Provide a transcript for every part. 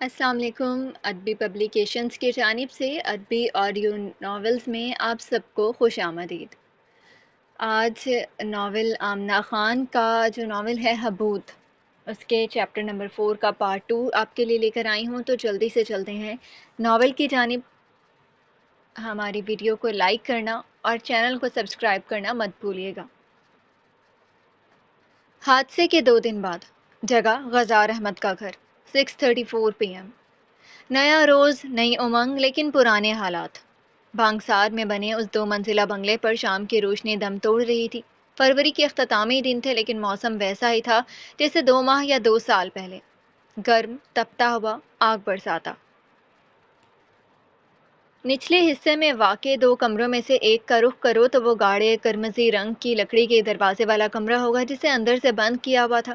السلام علیکم۔ ادبی پبلیکیشنز کی جانب سے ادبی آڈیو ناولز میں آپ سب کو خوش آمدید۔ آج ناول آمنہ خان کا جو ناول ہے حبوط، اس کے چیپٹر نمبر 4 کا پارٹ 2 آپ کے لیے لے کر آئی ہوں، تو جلدی سے چلتے ہیں ناول کی جانب۔ ہماری ویڈیو کو لائک کرنا اور چینل کو سبسکرائب کرنا مت بھولیے گا۔ حادثے کے 2 دن بعد، جگہ غزار احمد کا گھر، 6:34 PM۔ نیا روز، نئی امنگ، لیکن پرانے حالات۔ بھانگسار میں بنے اس 2 منزلہ بنگلے پر شام کی روشنی دم توڑ رہی تھی۔ فروری کے اختتامی دن تھے، لیکن موسم ویسا ہی تھا جیسے 2 ماہ یا 2 سال پہلے، گرم، تپتا ہوا، آگ برساتا۔ نچلے حصے میں واقع 2 کمروں میں سے ایک کا رخ کرو تو وہ گاڑھے کرمزی رنگ کی لکڑی کے دروازے والا کمرہ ہوگا جسے اندر سے بند کیا ہوا تھا۔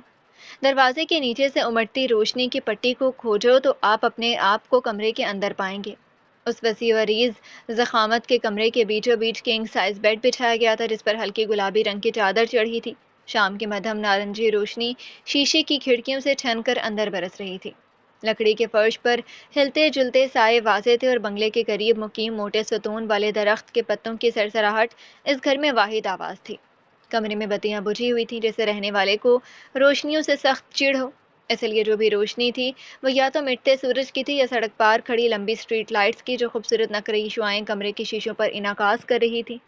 دروازے کے نیچے سے امٹتی روشنی کی پٹی کو کھوجو تو آپ اپنے آپ کو کمرے کے اندر پائیں گے۔ اس وسیع و عریض ضخامت کے کمرے کے بیچوں بیچ کنگ سائز بیڈ بچھایا گیا تھا جس پر ہلکی گلابی رنگ کی چادر چڑھی تھی۔ شام کی مدھم نارنجی روشنی شیشے کی کھڑکیوں سے ٹھن کر اندر برس رہی تھی۔ لکڑی کے فرش پر ہلتے جلتے سائے واضح تھے اور بنگلے کے قریب مقیم موٹے ستون والے درخت کے پتوں کی سرسراہٹ اس گھر میں واحد آواز تھی۔ کمرے میں بتیاں بجھی ہوئی تھیں جیسے رہنے والے کو روشنیوں سے سخت چڑ ہو، اس لیے جو بھی روشنی تھی وہ یا تو مٹتے سورج کی تھی یا سڑک پار کھڑی لمبی سٹریٹ لائٹس کی جو خوبصورت نقرئی شعاعیں کمرے کی شیشوں پر انعکاس کر رہی تھی۔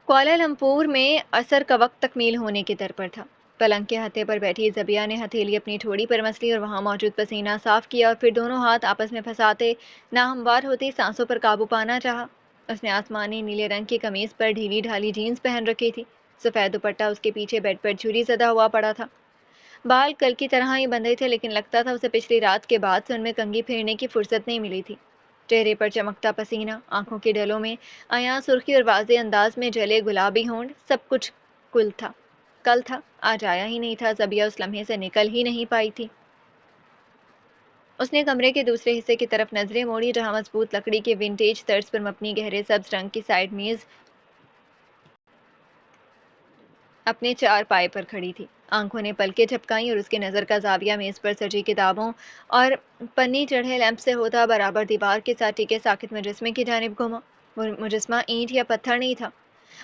کوالالمپور میں عصر کا وقت تکمیل ہونے کے در پر تھا۔ پلنگ کے ہتھے پر بیٹھی زبیہ نے ہتھیلی اپنی ٹھوڑی پر مسلی اور وہاں موجود پسینہ صاف کیا اور پھر دونوں ہاتھ آپس میں پھنساتے ناہموار ہوتی سانسوں پر قابو پانا چاہا۔ اس نے آسمانی نیلے رنگ کی قمیص پر ڈھیلی ڈھالی جینز پہن رکھی تھی۔ سفید دوپٹہ اس کے پیچھے بیڈ پر جھری زدہ ہوا پڑا تھا۔ بال کل کی طرح ہی بندھے تھے، لیکن لگتا تھا اسے پچھلی رات کے بعد سے ان میں کنگھی پھیرنے کی فرصت نہیں ملی تھی۔ چہرے پر چمکتا پسینہ، آنکھوں کے ڈلوں میں عیاں سرخی اور واضح انداز میں جلے گلابی ہونٹ، سب کچھ کل تھا، آج آیا ہی نہیں تھا۔ زبیہ اس لمحے سے نکل ہی نہیں پائی تھی۔ اس نے کمرے کے دوسرے حصے کی طرف نظریں موڑی جہاں مضبوط لکڑی کے ونٹیج طرز پر مبنی گہرے سبز رنگ کی سائیڈ میز اپنے 4 پائے پر کھڑی تھی۔ آنکھوں نے پلکیں جھپکائیں اور اس کی نظر کا زاویہ میز پر سجی کتابوں اور پنی چڑھے لیمپ سے ہوتا برابر دیوار کے ساتھ ٹکے ساکت مجسمے کی جانب گھوما۔ وہ مجسمہ اینٹ یا پتھر نہیں تھا،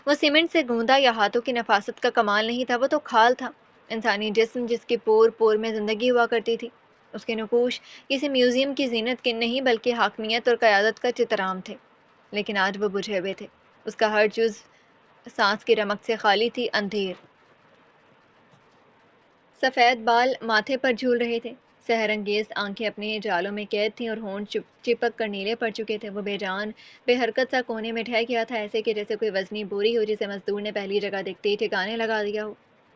وہ سیمنٹ سے گوندا یا ہاتھوں کی نفاست کا کمال نہیں تھا، وہ تو کھال تھا، انسانی جسم جس کی پور پور میں زندگی ہوا کرتی تھی۔ اس کے نقوش کسی میوزیم کی زینت کے نہیں بلکہ حاکمیت اور قیادت کا چترام تھے، لیکن آج وہ بجھے ہوئے تھے۔ اس کا ہر جز سانس کی رمق سے خالی تھی، اندھیر۔ سفید بال ماتھے پر جھول رہے تھے، سحر انگیز آنکھیں اپنے جالوں میں قید تھیں اور ہونٹ چپک کر نیلے پڑ چکے تھے۔ وہ بے جان بے حرکت سا کونے میں ٹھہر گیا تھا، ایسے کہ جیسے کوئی وزنی بوری ہو جسے مزدور نے پہلی جگہ دیکھتے ہی ٹھکانے لگا دیا ہو۔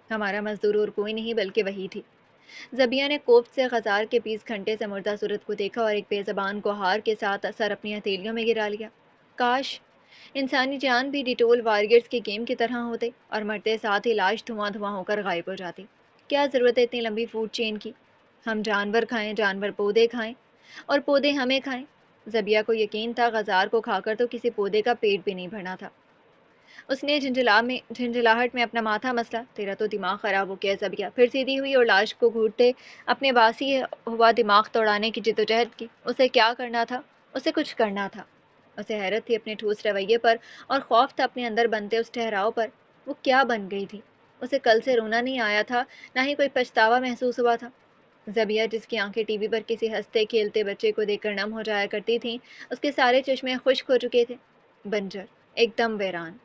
ہمارا مزدور اور کوئی نہیں بلکہ وہی تھی۔ زبیہ نے کوفت سے غزار کے 20 گھنٹے سے مردہ صورت کو دیکھا اور ایک بے زبان گہار کے ساتھ سر اپنی ہتھیلیوں میں گرا لیا۔ کاش انسانی جان بھی ڈیٹول وارئرز کے گیم کی طرح ہوتے اور مرتے ساتھ ہی لاش دھواں دھواں ہو کر غائب ہو جاتی۔ کیا ضرورت ہے اتنی لمبی فوڈ چین کی؟ ہم جانور کھائیں، جانور پودے کھائیں اور پودے ہمیں کھائیں۔ زبیہ کو یقین تھا غزار کو کھا کر تو کسی پودے کا پیٹ بھی نہیں بھرنا تھا۔ اس نے جھنجھلاہٹ میں اپنا ماتھا مسلا۔ تیرا تو دماغ خراب ہو گیا زبیہ۔ پھر سیدھی ہوئی اور لاش کو گھوٹتے اپنے باسی ہوا دماغ توڑانے کی جدوجہد کی۔ اسے کیا کرنا تھا؟ اسے کچھ کرنا تھا۔ اسے حیرت تھی اپنے ٹھوس رویے پر اور خوف تھا اپنے اندر بنتے اس ٹھہراؤ پر۔ وہ کیا بن گئی تھی؟ اسے کل سے رونا نہیں آیا تھا، نہ ہی کوئی پچھتاوا محسوس ہوا تھا۔ زبیہ جس کی آنکھیں ٹی وی پر کسی ہنستے کھیلتے بچے کو دیکھ کر نم ہو جایا کرتی تھیں، اس کے سارے چشمے خشک ہو چکے تھے، بنجر، ایک دم ویران۔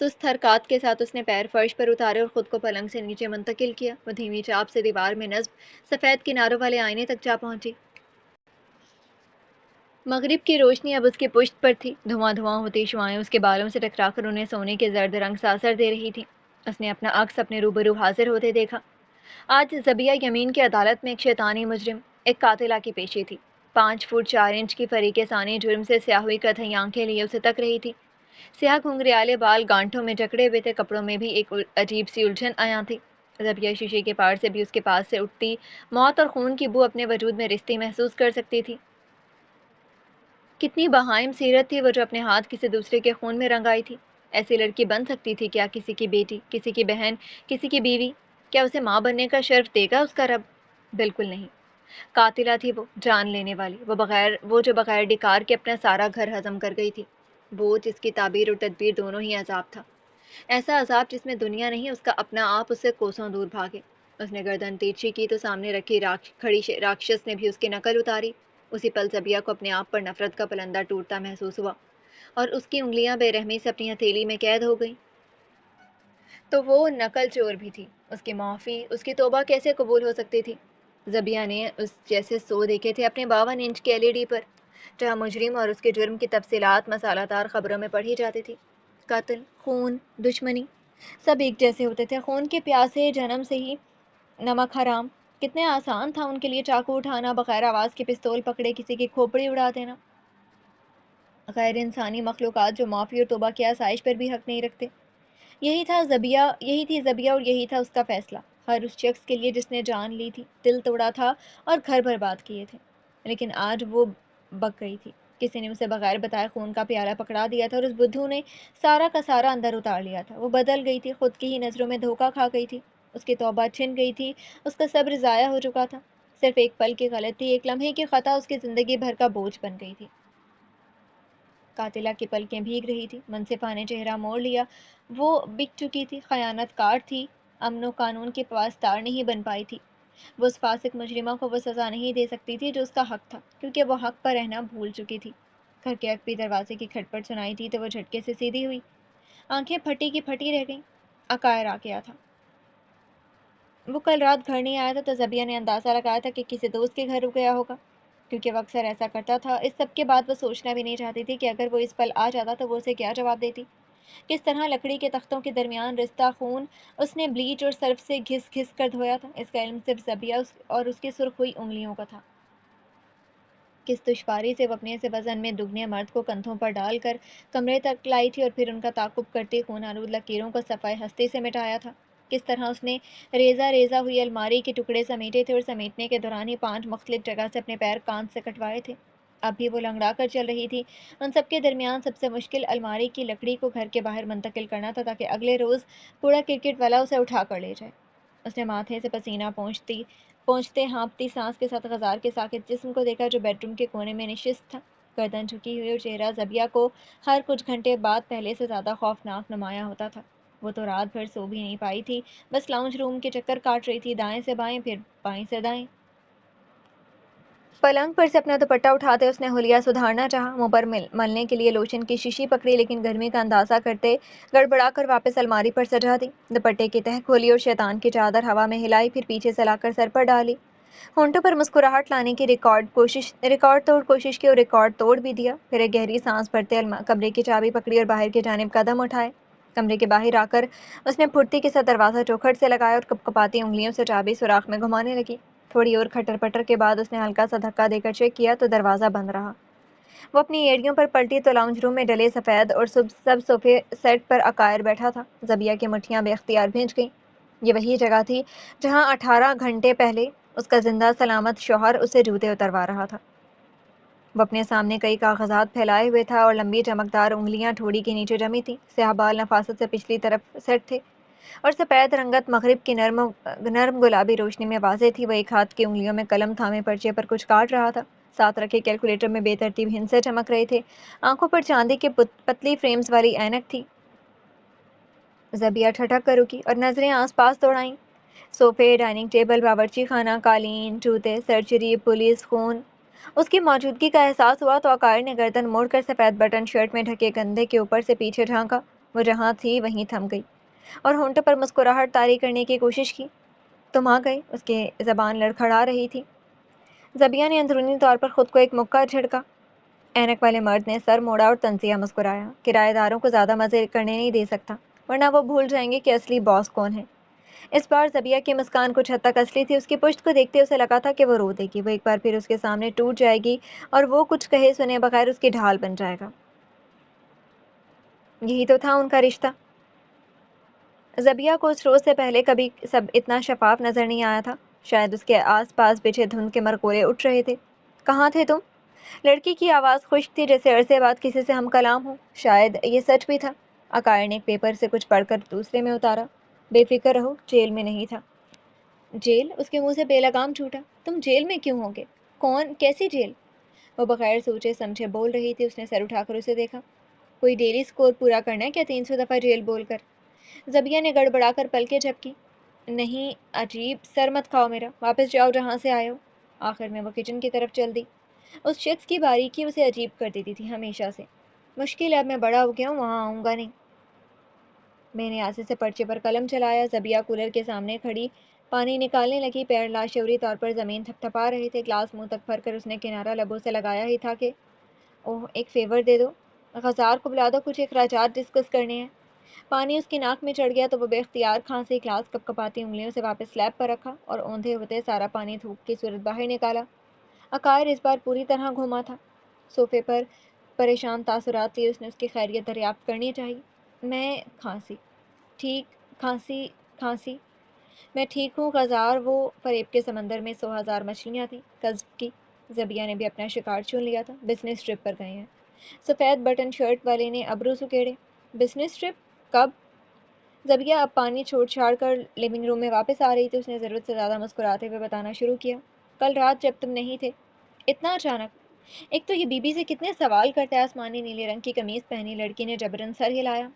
سست حرکات کے ساتھ اس نے پیر فرش پر اتارے اور خود کو پلنگ سے نیچے منتقل کیا۔ وہ دھیمی چاپ سے دیوار میں نصب سفید کناروں والے آئینے تک جا پہنچی۔ مغرب کی روشنی اب اس کی پشت پر تھی، دھواں دھواں ہوتی شعاعیں اس کے بالوں سے ٹکرا کر انہیں سونے کے زرد رنگ سے اثر دے رہی تھی۔ اس نے اپنا عکس اپنے روبرو حاضر ہوتے دیکھا۔ آج زبیہ یمین کی عدالت میں ایک شیطانی مجرم، ایک قاتلہ کی پیشی تھی۔ 5 فٹ 4 انچ کی فریق ثانی جرم سے سیاہ ہوئی کتھئی آنکھیں لیے اسے تک رہی تھی۔ سیاہ گھنگریالے بال گانٹھوں میں جکڑے ہوئے تھے، کپڑوں میں بھی ایک عجیب سی الجھن عیاں تھی۔ زبیہ شیشے کے پار سے بھی اس کے پاس سے اٹھتی موت اور خون کی بو اپنے وجود میں رستی محسوس کر سکتی تھی۔ کتنی بہائم سیرت تھی وہ جو اپنے ہاتھ کسی دوسرے کے خون میں رنگائی تھی۔ ایسی لڑکی بن سکتی تھی کیا کسی کی بیٹی، کسی کی بہن، کسی کی بیوی؟ کیا اسے ماں بننے کا شرف دے گا اس کا رب؟ بالکل نہیں، قاتلہ تھی وہ، جان لینے والی، وہ جو بغیر ڈکار کے اپنا سارا گھر ہضم کر گئی تھی، وہ جس کی تعبیر اور تدبیر دونوں ہی عذاب تھا، ایسا عذاب جس میں دنیا نہیں اس کا اپنا آپ اس سے کوسوں دور بھاگے۔ اس نے گردن تیرچی کی تو سامنے رکھی کھڑی راکشس نے بھی اس کی نقل اتاری۔ اسی پل زبیہ کو اپنے آپ پر نفرت کا پلندہ ٹوٹتا محسوس ہوا اور اس کی انگلیاں بے رحمی سے اپنی ہتھیلی میں قید ہو گئیں۔ تو وہ نقل چور بھی تھی، اس کی معافی، اس کی توبہ کیسے قبول ہو سکتی تھی؟ زبیہ نے اس جیسے سو دیکھے تھے اپنے 52 انچ کے LED پر، جہاں مجرم اور اس کے جرم کی تفصیلات مسالہ دار خبروں میں پڑھی جاتی تھی۔ قتل، خون، دشمنی، سب ایک جیسے ہوتے تھے، خون کے پیاسے جنم سے ہی، نمک حرام۔ کتنے آسان تھا ان کے لیے چاقو اٹھانا، بغیر آواز کے پستول پکڑے کسی کی کھوپڑی اڑا دینا۔ غیر انسانی مخلوقات جو معافی اور توبہ کی آسائش پر بھی حق نہیں رکھتے۔ یہی تھی زبیہ اور یہی تھا اس کا فیصلہ، ہر اس شخص کے لیے جس نے جان لی تھی، دل توڑا تھا اور گھر برباد کیے تھے۔ لیکن آج وہ بک گئی تھی، کسی نے اسے بغیر بتائے خون کا پیالہ پکڑا دیا تھا اور اس بدھو نے سارا کا سارا اندر اتار لیا تھا۔ وہ بدل گئی تھی، خود کی ہی نظروں میں دھوکہ کھا گئی تھی، اس کی توبہ چھن گئی تھی، اس کا صبر ضائع ہو چکا تھا، صرف ایک پل کی غلطی، ایک لمحے کی خطا اس کی زندگی بھر کا بوجھ بن گئی تھی۔ قاتلہ کی پلکیں بھیگ رہی تھی، منصفانہ نے چہرہ موڑ لیا، وہ بک چکی تھی، خیانت کار تھی، امن و قانون کی پاسدار نہیں بن پائی تھی، وہ اس فاسق مجرمہ کو وہ سزا نہیں دے سکتی تھی جو اس کا حق تھا، کیونکہ وہ حق پر رہنا بھول چکی تھی۔ گھر کے اکبی دروازے کی کھٹپٹ سنائی تھی تو وہ جھٹکے سے سیدھی ہوئی، آنکھیں پھٹی کی پھٹی رہ گئیں۔ عقائر آ گیا تھا۔ وہ کل رات گھر نہیں آیا تھا تو زبیہ نے اندازہ لگایا تھا کہ کسی دوست کے گھر رک گیا ہوگا، کیونکہ وہ اکثر ایسا کرتا تھا۔ اس سب کے بعد وہ سوچنا بھی نہیں چاہتی تھی کہ اگر وہ اس پل آ جاتا تو وہ اسے کیا جواب دیتی، کس طرح لکڑی کے تختوں کے درمیان رشتہ خون اس نے بلیچ اور سرف سے گھس گھس کر دھویا تھا۔ اس کا علم صرف زبیہ اور اس کی سرخ ہوئی انگلیوں کا تھا۔ کس دشواری سے وہ اپنے سے وزن میں دگنے مرد کو کندھوں پر ڈال کر کمرے تک لائی تھی اور پھر ان کا تعاقب کرتی خون آلود لکیروں کو صفائے ہستی سے مٹایا تھا۔ کس طرح اس نے ریزہ ریزہ ہوئی الماری کے ٹکڑے سمیٹے تھے اور سمیٹنے کے دوران ہی 5 مختلف جگہ سے اپنے پیر کان سے کٹوائے تھے۔ اب بھی وہ لنگڑا کر چل رہی تھی۔ ان سب کے درمیان سب سے مشکل الماری کی لکڑی کو گھر کے باہر منتقل کرنا تھا تاکہ اگلے روز کوڑا کرکٹ والا اسے اٹھا کر لے جائے۔ اس نے ماتھے سے پسینہ پہنچتے ہانپتی سانس کے ساتھ غزال کے ساکت جسم کو دیکھا جو بیڈ روم کے کونے میں نشست تھا، گردن جھکی ہوئی اور چہرہ زبیہ کو ہر کچھ گھنٹے بعد پہلے سے زیادہ خوفناک نمایاں ہوتا تھا۔ وہ تو رات بھر سو بھی نہیں پائی تھی، بس لاؤنج روم کے چکر کاٹ رہی تھی، دائیں سے بائیں پھر بائیں سے دائیں۔ پلنگ پر سے اپنا دوپٹہ اٹھاتے اس نے حلیہ سدھارنا چاہا، منہ پر ملنے کے لیے لوشن کی شیشی پکڑی، لیکن گرمی کا اندازہ کرتے گڑبڑا کر واپس الماری پر سجا دی، دوپٹے کی تہہ کھولی اور شیطان کی چادر ہوا میں ہلائی، پھر پیچھے سے لا کر سر پر ڈالی، ہونٹوں پر مسکراہٹ لانے کی ریکارڈ توڑ کوشش کی اور ریکارڈ توڑ بھی دیا، پھر ایک گہری سانس بھرتے کمرے کی چابی پکڑی اور باہر کی جانب قدم اٹھائے۔ کمرے کے باہر آ کر اس نے پھرتی کے ساتھ دروازہ چوکھٹ سے لگایا اور کپکپاتی انگلیوں سے چابی سوراخ میں گھمانے لگی۔ تھوڑی اور کھٹر پٹر کے بعد اس نے ہلکا سا دھکا دے کر چیک کیا تو دروازہ بند رہا۔ وہ اپنی ایڑیوں پر پلٹی تو لاؤنج روم میں ڈلے سفید اور سب صوفے سیٹ پر عقائر بیٹھا تھا۔ زبیہ کی مٹھیاں بے اختیار بھیج گئیں۔ یہ وہی جگہ تھی جہاں 18 گھنٹے پہلے اس کا زندہ سلامت شوہر اسے جوتے اتروا رہا تھا۔ وہ اپنے سامنے کئی کاغذات پھیلائے ہوئے تھا اور لمبی چمکدار انگلیاں ٹھوڑی کے نیچے جمی تھیں، سیاہ بال نفاست سے پچھلی طرف سیٹ تھے اور سفید رنگت مغرب کی نرم گلابی روشنی میں واضح تھی۔ وہ ایک ہاتھ کی انگلیوں میں قلم تھامے پرچے پر کچھ کاٹ رہا تھا، ساتھ رکھے کیلکولیٹر میں بے ترتیب ہندسے چمک رہے تھے، آنکھوں پر چاندی کے پتلی فریمز والی اینک تھی۔ زبیہ ٹھٹک کر رکی اور نظریں آس پاس دوڑائیں، صوفے، ڈائننگ ٹیبل، باورچی خانہ، قالین، جوتے، سرجری، پولیس، خون۔ اس کی موجودگی کا احساس ہوا تو عقائر نے گردن موڑ کر سفید بٹن شرٹ میں ڈھکے کندھے کے اوپر سے پیچھے جھانکا۔ وہ جہاں تھی وہیں تھم گئی اور ہونٹوں پر مسکراہٹ طاری کرنے کی کوشش کی۔ تم آ گئے، اس کی زبان لڑکھڑا رہی تھی۔ زبیہ نے اندرونی طور پر خود کو ایک مکہ جھڑکا۔ اینک والے مرد نے سر موڑا اور طنزیہ مسکرایا، کرایہ داروں کو زیادہ مزے کرنے نہیں دے سکتا ورنہ وہ بھول جائیں گے کہ اصلی باس کون ہے۔ اس بار زبیہ کی مسکان کچھ حد تک اصلی تھی، اس کی پشت کو دیکھتے اسے لگا تھا کہ وہ رو دے گی، وہ ایک بار پھر اس کے سامنے ٹوٹ جائے گی اور وہ کچھ کہے سنے بغیر اس کی ڈھال بن جائے گا۔ یہی تو تھا ان کا رشتہ۔ زبیہ کو اس روز سے پہلے کبھی سب اتنا شفاف نظر نہیں آیا تھا، شاید اس کے آس پاس بچھے دھند کے مرکورے اٹھ رہے تھے۔ کہاں تھے تم؟ لڑکی کی آواز خشک تھی جیسے عرصے بعد کسی سے ہم کلام ہو، شاید یہ سچ بھی تھا۔ عقائر نے ایک پیپر سے کچھ پڑھ کر دوسرے میں اتارا۔ بے فکر رہو، جیل میں نہیں تھا۔ جیل؟ اس کے منہ سے بے لگام چھوٹا۔ تم جیل میں کیوں ہوگے؟ کون؟ کیسی جیل؟ وہ بغیر سوچے سمجھے بول رہی تھی۔ اس نے سر اٹھا کر اسے دیکھا۔ کوئی ڈیلی سکور پورا کرنا ہے کیا 300 دفعہ جیل بول کر؟ زبیہ نے گڑبڑا کر پلکیں جھپکی۔ نہیں، عجیب، سر مت کھاؤ میرا، واپس جاؤ جہاں سے آئے ہو۔ آخر میں وہ کچن کی طرف چل دی۔ اس شخص کی باریکی اسے عجیب کر دیتی تھی ہمیشہ سے۔ مشکل ہے، اب میں بڑا ہو گیا ہوں، وہاں آؤں گا نہیں۔ میں نے آسے سے پرچے پر قلم چلایا۔ زبیہ کولر کے سامنے کھڑی پانی نکالنے لگی۔ پیر لاشعوری طور پر زمین تھپ تھپا رہے تھے۔ گلاس منہ تک بھر کر اس نے کنارہ لبوں سے لگایا ہی تھا کہ اوہ، ایک فیور دے دو، غزار کو بلا دو، کچھ اخراجات ڈسکس کرنے ہیں۔ پانی اس کی ناک میں چڑھ گیا تو وہ بے اختیار کھانسی۔ گلاس کپ کپاتی انگلیوں سے واپس سلیب پر رکھا اور اوندھے ہوتے سارا پانی تھوک کی صورت باہر نکالا۔ عقائر اس بار پوری طرح گھوما تھا۔ صوفے پر پریشان تاثرات لیے اس نے اس کی خیریت دریافت کرنی چاہیے۔ میں کھانسی ٹھیک، کھانسی میں ٹھیک ہوں غزار۔ وہ فریب کے سمندر میں 100,000 مچھلیاں تھیں کذب کی۔ زبیہ نے بھی اپنا شکار چن لیا تھا۔ بزنس ٹرپ پر گئے ہیں۔ سفید بٹن شرٹ والے نے ابرو سکیڑے۔ Business trip? کب؟ زبیہ اب پانی چھوڑ چھاڑ کر لیونگ روم میں واپس آ رہی تھی۔ اس نے ضرورت سے زیادہ مسکراتے ہوئے بتانا شروع کیا۔ کل رات جب تم نہیں تھے۔ اتنا اچانک؟ ایک تو یہ بی بی سے کتنے سوال کرتا ہے۔ آسمانی نیلے رنگ کی قمیض پہنی لڑکی نے جبرن سر ہلایا۔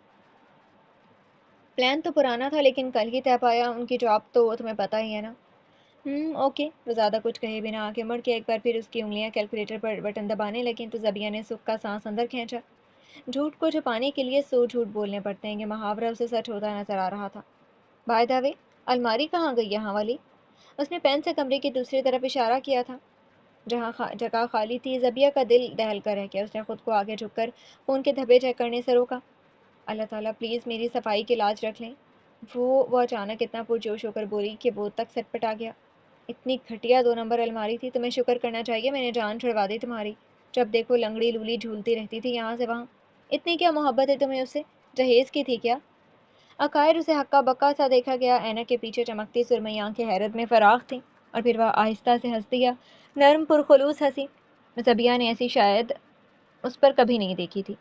پلان تو پرانا تھا لیکن کل ہی طے پایا۔ ان کی جاب تو تمہیں پتہ ہی ہے نا۔ اوکے۔ وہ زیادہ کچھ کہے بنا آگے مڑ کے ایک بار پھر اس کی انگلیاں کیلکولیٹر پر بٹن دبانے لگیں تو زبیہ نے سکھ کا سانس اندر کھینچا۔ جھوٹ کو چھپانے کے لیے 100 جھوٹ بولنے پڑتے ہیں، یہ محاورہ اسے سچ ہوتا نظر آ رہا تھا۔ بائی دا وے، الماری کہاں گئی یہاں والی؟ اس نے پین سے کمرے کی دوسری طرف اشارہ کیا تھا جہاں جگہ خالی تھی۔ زبیہ کا دل دہل کر رہ گیا۔ اس نے خود کو آگے جھک کر خون کے دھبے چیک کرنے سے روکا۔ اللہ تعالیٰ پلیز میری صفائی کی لاج رکھ لیں۔ وہ اچانک اتنا پرجوش ہو کر بولی کہ وہ تک سٹ پٹا گیا۔ اتنی گھٹیا 2 نمبر الماری تھی، تمہیں شکر کرنا چاہیے میں نے جان چھڑوا دی تمہاری۔ جب دیکھو لنگڑی لولی جھولتی رہتی تھی یہاں سے وہاں۔ اتنی کیا محبت ہے تمہیں اس سے؟ جہیز کی تھی کیا؟ عقائر اسے ہکا بکا سا دیکھا گیا۔ اینک کے پیچھے چمکتی سرمئی آنکھیں حیرت میں فراخ تھیں اور پھر وہ آہستہ سے ہنس دیا، نرم پرخلوص ہنسی۔ زبیہ نے ایسی شاید اس پر کبھی نہیں دیکھی تھی۔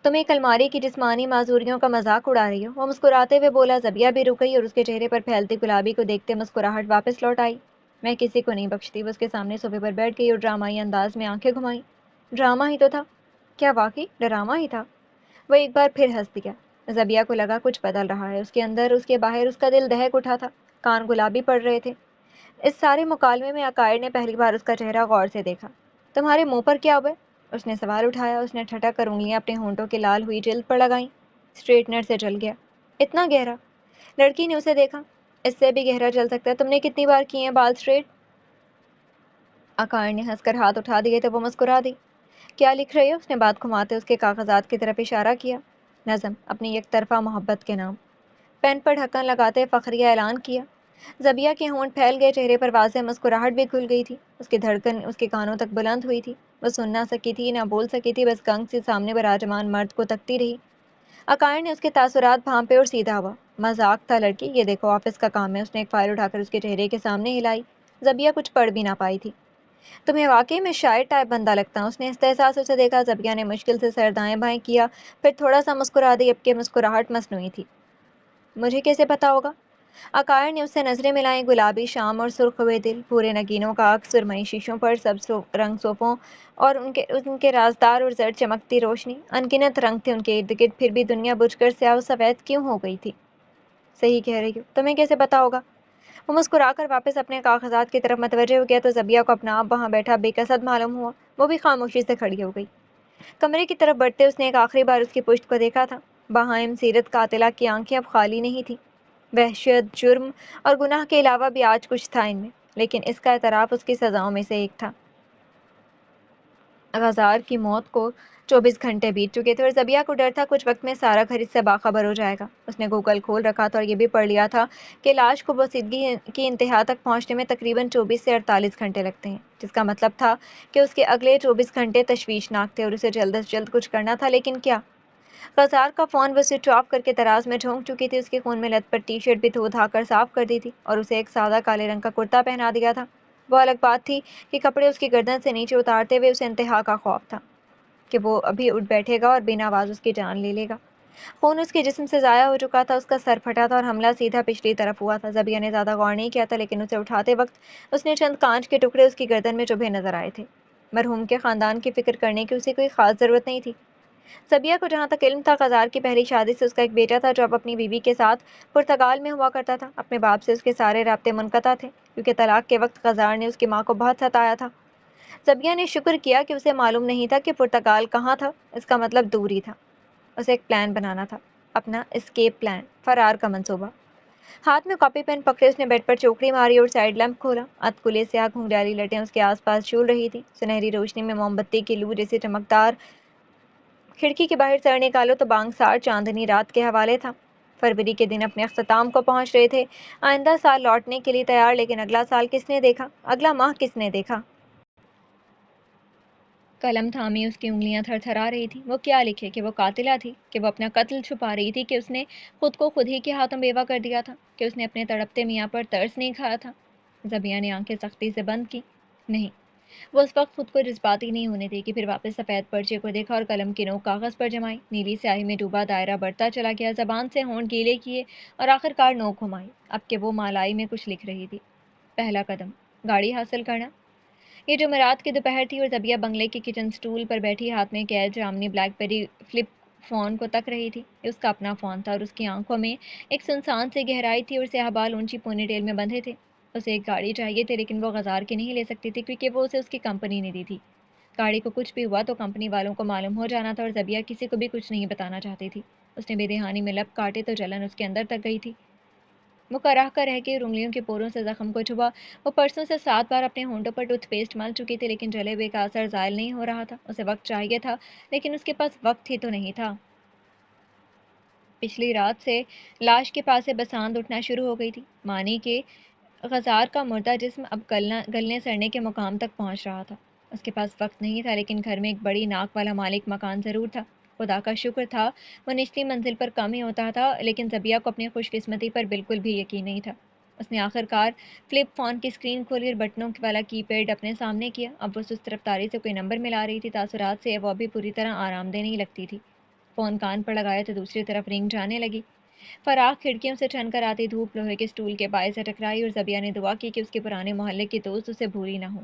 تم ایک الماری کی جسمانی معذوریوں کا مذاق اڑا رہی ہو، وہ مسکراتے ہوئے بولا۔ زبیہ بھی رک گئی اور اس کے چہرے پر پھیلتی گلابی کو دیکھتے مسکراہٹ واپس لوٹ آئی۔ میں کسی کو نہیں بخشتی۔ وہ اس کے سامنے صوفے پر بیٹھ گئی اور ڈرامائی انداز میں آنکھیں گھمائیں۔ ڈرامہ ہی تو تھا۔ کیا واقعی ڈرامہ ہی تھا؟ وہ ایک بار پھر ہنس دیا۔ زبیہ کو لگا کچھ بدل رہا ہے، اس کے اندر اس کے باہر۔ اس کا دل دہک اٹھا تھا، کان گلابی پڑ رہے تھے۔ اس سارے مکالمے میں عقائر نے پہلی بار اس کا چہرہ غور سے دیکھا۔ تمہارے منہ پر کیا ہوا ہے؟ اس نے سوال اٹھایا۔ اس نے ٹھٹک کر انگلیاں اپنے ہونٹوں کے لال ہوئی جلد پر لگائیں۔ اسٹریٹنر سے جل گیا۔ اتنا گہرا؟ لڑکی نے اسے دیکھا۔ اس سے بھی گہرا جل سکتا ہے۔ تم نے کتنی بار کیے ہیں بال اسٹریٹ؟ عقائر نے ہنس کر ہاتھ اٹھا دیے تو وہ مسکرا دی۔ کیا لکھ رہے ہو؟ اس نے بات گھماتے اس کے کاغذات کی طرف اشارہ کیا۔ نظم، اپنی یک طرفہ محبت کے نام۔ پین پر ڈھکن لگاتے فخریہ اعلان کیا۔ زبیہ کے ہونٹ پھیل گئے، چہرے پر واضح مسکراہٹ بھی کھل گئی تھی۔ اس کی دھڑکن اس کے کانوں تک بلند ہوئی تھی۔ وہ سن نہ سکی تھی، نہ بول سکی تھی، بس گنگ سے سامنے براجمان مرد کو تکتی رہی۔ عقائر نے اس کے تاثرات بھانپے اور سیدھا ہوا۔ مذاق تھا لڑکی، یہ دیکھو آفس کا کام ہے۔ اس نے ایک فائل اٹھا کر اس کے چہرے کے سامنے ہلائی۔ زبیہ کچھ پڑھ بھی نہ پائی تھی۔ تمہیں واقعی میں شاعر ٹائپ بندہ لگتا ہوں۔ اس نے استحضاء سے اسے دیکھا۔ زبیہ نے مشکل سے سر دائیں بائیں کیا، پھر تھوڑا سا مسکرا دی، اب کہ مسکراہٹ مصنوعی تھی۔ مجھے کیسے پتا ہوگا؟ عقائر نے اس سے نظریں ملائیں۔ گلابی شام اور سرخ ہوئے دل، پورے نگینوں کا عکس سرمئی شیشوں پر، سبز رنگ صوفوں اور ان کے رازدار اور زرد چمکتی روشنی۔ انگنت رنگ تھے ان کے ارد گرد، پھر بھی دنیا بجھ کر سیاہ و سفید کیوں ہو گئی تھی؟ صحیح کہہ رہی ہو، تمہیں کیسے پتا ہوگا؟ وہ مسکرا کر واپس اپنے کاغذات کی طرف متوجہ ہو گیا تو زبیہ کو اپنا آپ وہاں بیٹھا بے قصد معلوم ہوا۔ وہ بھی خاموشی سے کھڑی ہو گئی۔ کمرے کی طرف بڑھتے اس نے ایک آخری بار اس کی پشت کو دیکھا تھا۔ بہائم سیرت قاتلہ کی آنکھیں اب خالی نہیں تھیں۔ وحشت، جرم اور گناہ کے علاوہ بھی آج کچھ تھا ان میں، لیکن اس کا اعتراف اس کی سزاؤں میں سے ایک تھا۔ غزار کی موت کو 24 گھنٹے بیت چکے تھے اور زبیہ کو ڈر تھا کچھ وقت میں سارا گھر اس سے باخبر ہو جائے گا۔ اس نے گوگل کھول رکھا تھا اور یہ بھی پڑھ لیا تھا کہ لاش کو بوسیدگی کی انتہا تک پہنچنے میں تقریباً 24 سے 48 گھنٹے لگتے ہیں، جس کا مطلب تھا کہ اس کے اگلے 24 گھنٹے تشویشناک تھے اور اسے جلد از جلد کچھ کرنا تھا، لیکن کیا؟ غزار کا فون وہ سوئچ آف کر کے دراز میں جھونک چکی تھی۔ اس کے خون میں لت پر ٹی شرٹ بھی دھو دھا کر صاف کر دی تھی اور اسے ایک سادہ کالے رنگ کا کرتا پہنا دیا تھا۔ وہ الگ بات تھی کہ کپڑے اس کی گردن سے نیچے اتارتے ہوئے اسے انتہا کا خوف تھا کہ وہ ابھی اٹھ بیٹھے گا اور بنا آواز اس کی جان لے لے گا۔ خون اس کے جسم سے ضائع ہو چکا تھا، اس کا سر پھٹا تھا اور حملہ سیدھا پچھلی طرف ہوا تھا۔ زبیہ نے زیادہ غور نہیں کیا تھا، لیکن اسے اٹھاتے وقت اس نے چند کانچ کے ٹکڑے اس کی گردن میں چبھے نظر آئے تھے۔ مرحوم کے خاندان کی فکر کرنے کی اسے کوئی خاص ضرورت نہیں تھی۔ زبیہ کو جہاں تک علم تھا، غزار کی پہلی شادی سے اس کا ایک بیٹا تھا جو اب اپنی بیوی کے ساتھ پرتگال میں ہوا کرتا تھا۔ اپنے باپ سے اس کے سارے رابطے منقطع تھے، کیونکہ طلاق کے وقت غزار نے اس کی ماں کو بہت ستایا تھا۔ زبیہ نے شکر کیا کہ اسے معلوم نہیں تھا کہ پرتگال کہاں تھا، اس کا مطلب دور ہی تھا۔ اسے ایک پلان بنانا تھا، اپنا اسکیپ پلان، فرار کا منصوبہ۔ ہاتھ میں کاپی پین پکڑے اس نے بیڈ پر چوکڑی ماری اور سائیڈ لیمپ کھولا۔ ادکلے سیاہ گھنگریالی لٹیں اس کے آس پاس جھول رہی تھی، سنہری روشنی میں موم بتی کی لو جیسی چمکدار۔ کھڑکی کے باہر سر نکالو تو بانگ سار چاندنی رات کے حوالے تھا۔ فروری کے دن اپنے اختتام کو پہنچ رہے تھے، آئندہ سال لوٹنے کے لیے تیار، لیکن اگلا سال کس نے دیکھا، اگلا ماہ کس نے دیکھا؟ قلم تھامی اس کی انگلیاں تھر تھرا رہی تھی۔ وہ کیا لکھے؟ کہ وہ قاتلہ تھی، کہ وہ اپنا قتل چھپا رہی تھی، کہ اس نے خود کو خود ہی کے ہاتھوں بیوہ کر دیا تھا، کہ اس نے اپنے تڑپتے میاں پر ترس نہیں کھایا تھا؟ زبیہ نے آنکھیں سختی سے بند کی۔ نہیں، وہ اس وقت خود کو جذباتی نہیں ہونے دے گی۔ پھر واپس سفید پرچے کو دیکھا اور قلم کی نوک کاغذ پر جمائی۔ نیلی سیاہی میں ڈوبا دائرہ بڑھتا چلا گیا، زبان سے ہونٹ گیلے کیے اور آخر کار نوک گھمائی، اب کہ وہ مالائی میں کچھ لکھ رہی تھی۔ پہلا قدم، گاڑی حاصل کرنا۔ یہ جمعرات کی دوپہر تھی اور زبیہ بنگلے کے کچن سٹول پر بیٹھی ہاتھ میں قید جامنی بلیک بیری فلپ فون کو تک رہی تھی۔ یہ اس کا اپنا فون تھا اور اس کی آنکھوں میں ایک سنسان سے گہرائی تھی اور سیاہ بال اونچی پونی ٹیل میں بندھے تھے۔ اسے ایک گاڑی چاہیے تھی، لیکن وہ غزار کی نہیں لے سکتی تھی، کیونکہ وہ اسے اس کی کمپنی نے دی تھی۔ گاڑی کو کچھ بھی ہوا تو کمپنی والوں کو معلوم ہو جانا تھا، اور زبیہ کسی کو بھی کچھ نہیں بتانا چاہتی تھی۔ اس نے بے دہانی میں لب کاٹے تو جلن اس کے اندر تک گئی تھی۔ وہ کراہ کر رہ کے انگلیوں کے پوروں سے زخم کو چھپا۔ وہ پرسوں سے 7 بار اپنے ہونٹوں پر ٹوتھ پیسٹ مل چکی تھی، لیکن جلے ہوئے کا اثر زائل نہیں ہو رہا تھا۔ اسے وقت چاہیے تھا، لیکن اس کے پاس وقت ہی تو نہیں تھا۔ پچھلی رات سے لاش کے پاس سے بساند اٹھنا شروع ہو گئی تھی، مانی کہ غزار کا مردہ جسم اب گلنے سڑنے کے مقام تک پہنچ رہا تھا۔ اس کے پاس وقت نہیں تھا، لیکن گھر میں ایک بڑی ناک والا مالک مکان ضرور تھا۔ خدا کا شکر تھا وہ نچلی منزل پر کم ہی ہوتا تھا، لیکن زبیہ کو اپنی خوش قسمتی پر بالکل بھی یقین نہیں تھا۔ اس نے آخر کار فلپ فون کی اسکرین کھولی اور بٹنوں والا کی پیڈ اپنے سامنے کیا۔ اب وہ سست رفتاری سے کوئی نمبر ملا رہی تھی، تاثرات سے وہ ابھی پوری طرح آرام دہ نہیں لگتی تھی۔ فون کان پر لگایا تو دوسری طرف رنگ جانے لگی۔ فراخ کھڑکیوں سے چھن کر آتی دھوپ لوہے کے سٹول کے پائے سے ٹکرائی اور زبیہ نے دعا کی کہ اس کے پرانے محلے کی دوست اسے بھولی نہ ہو۔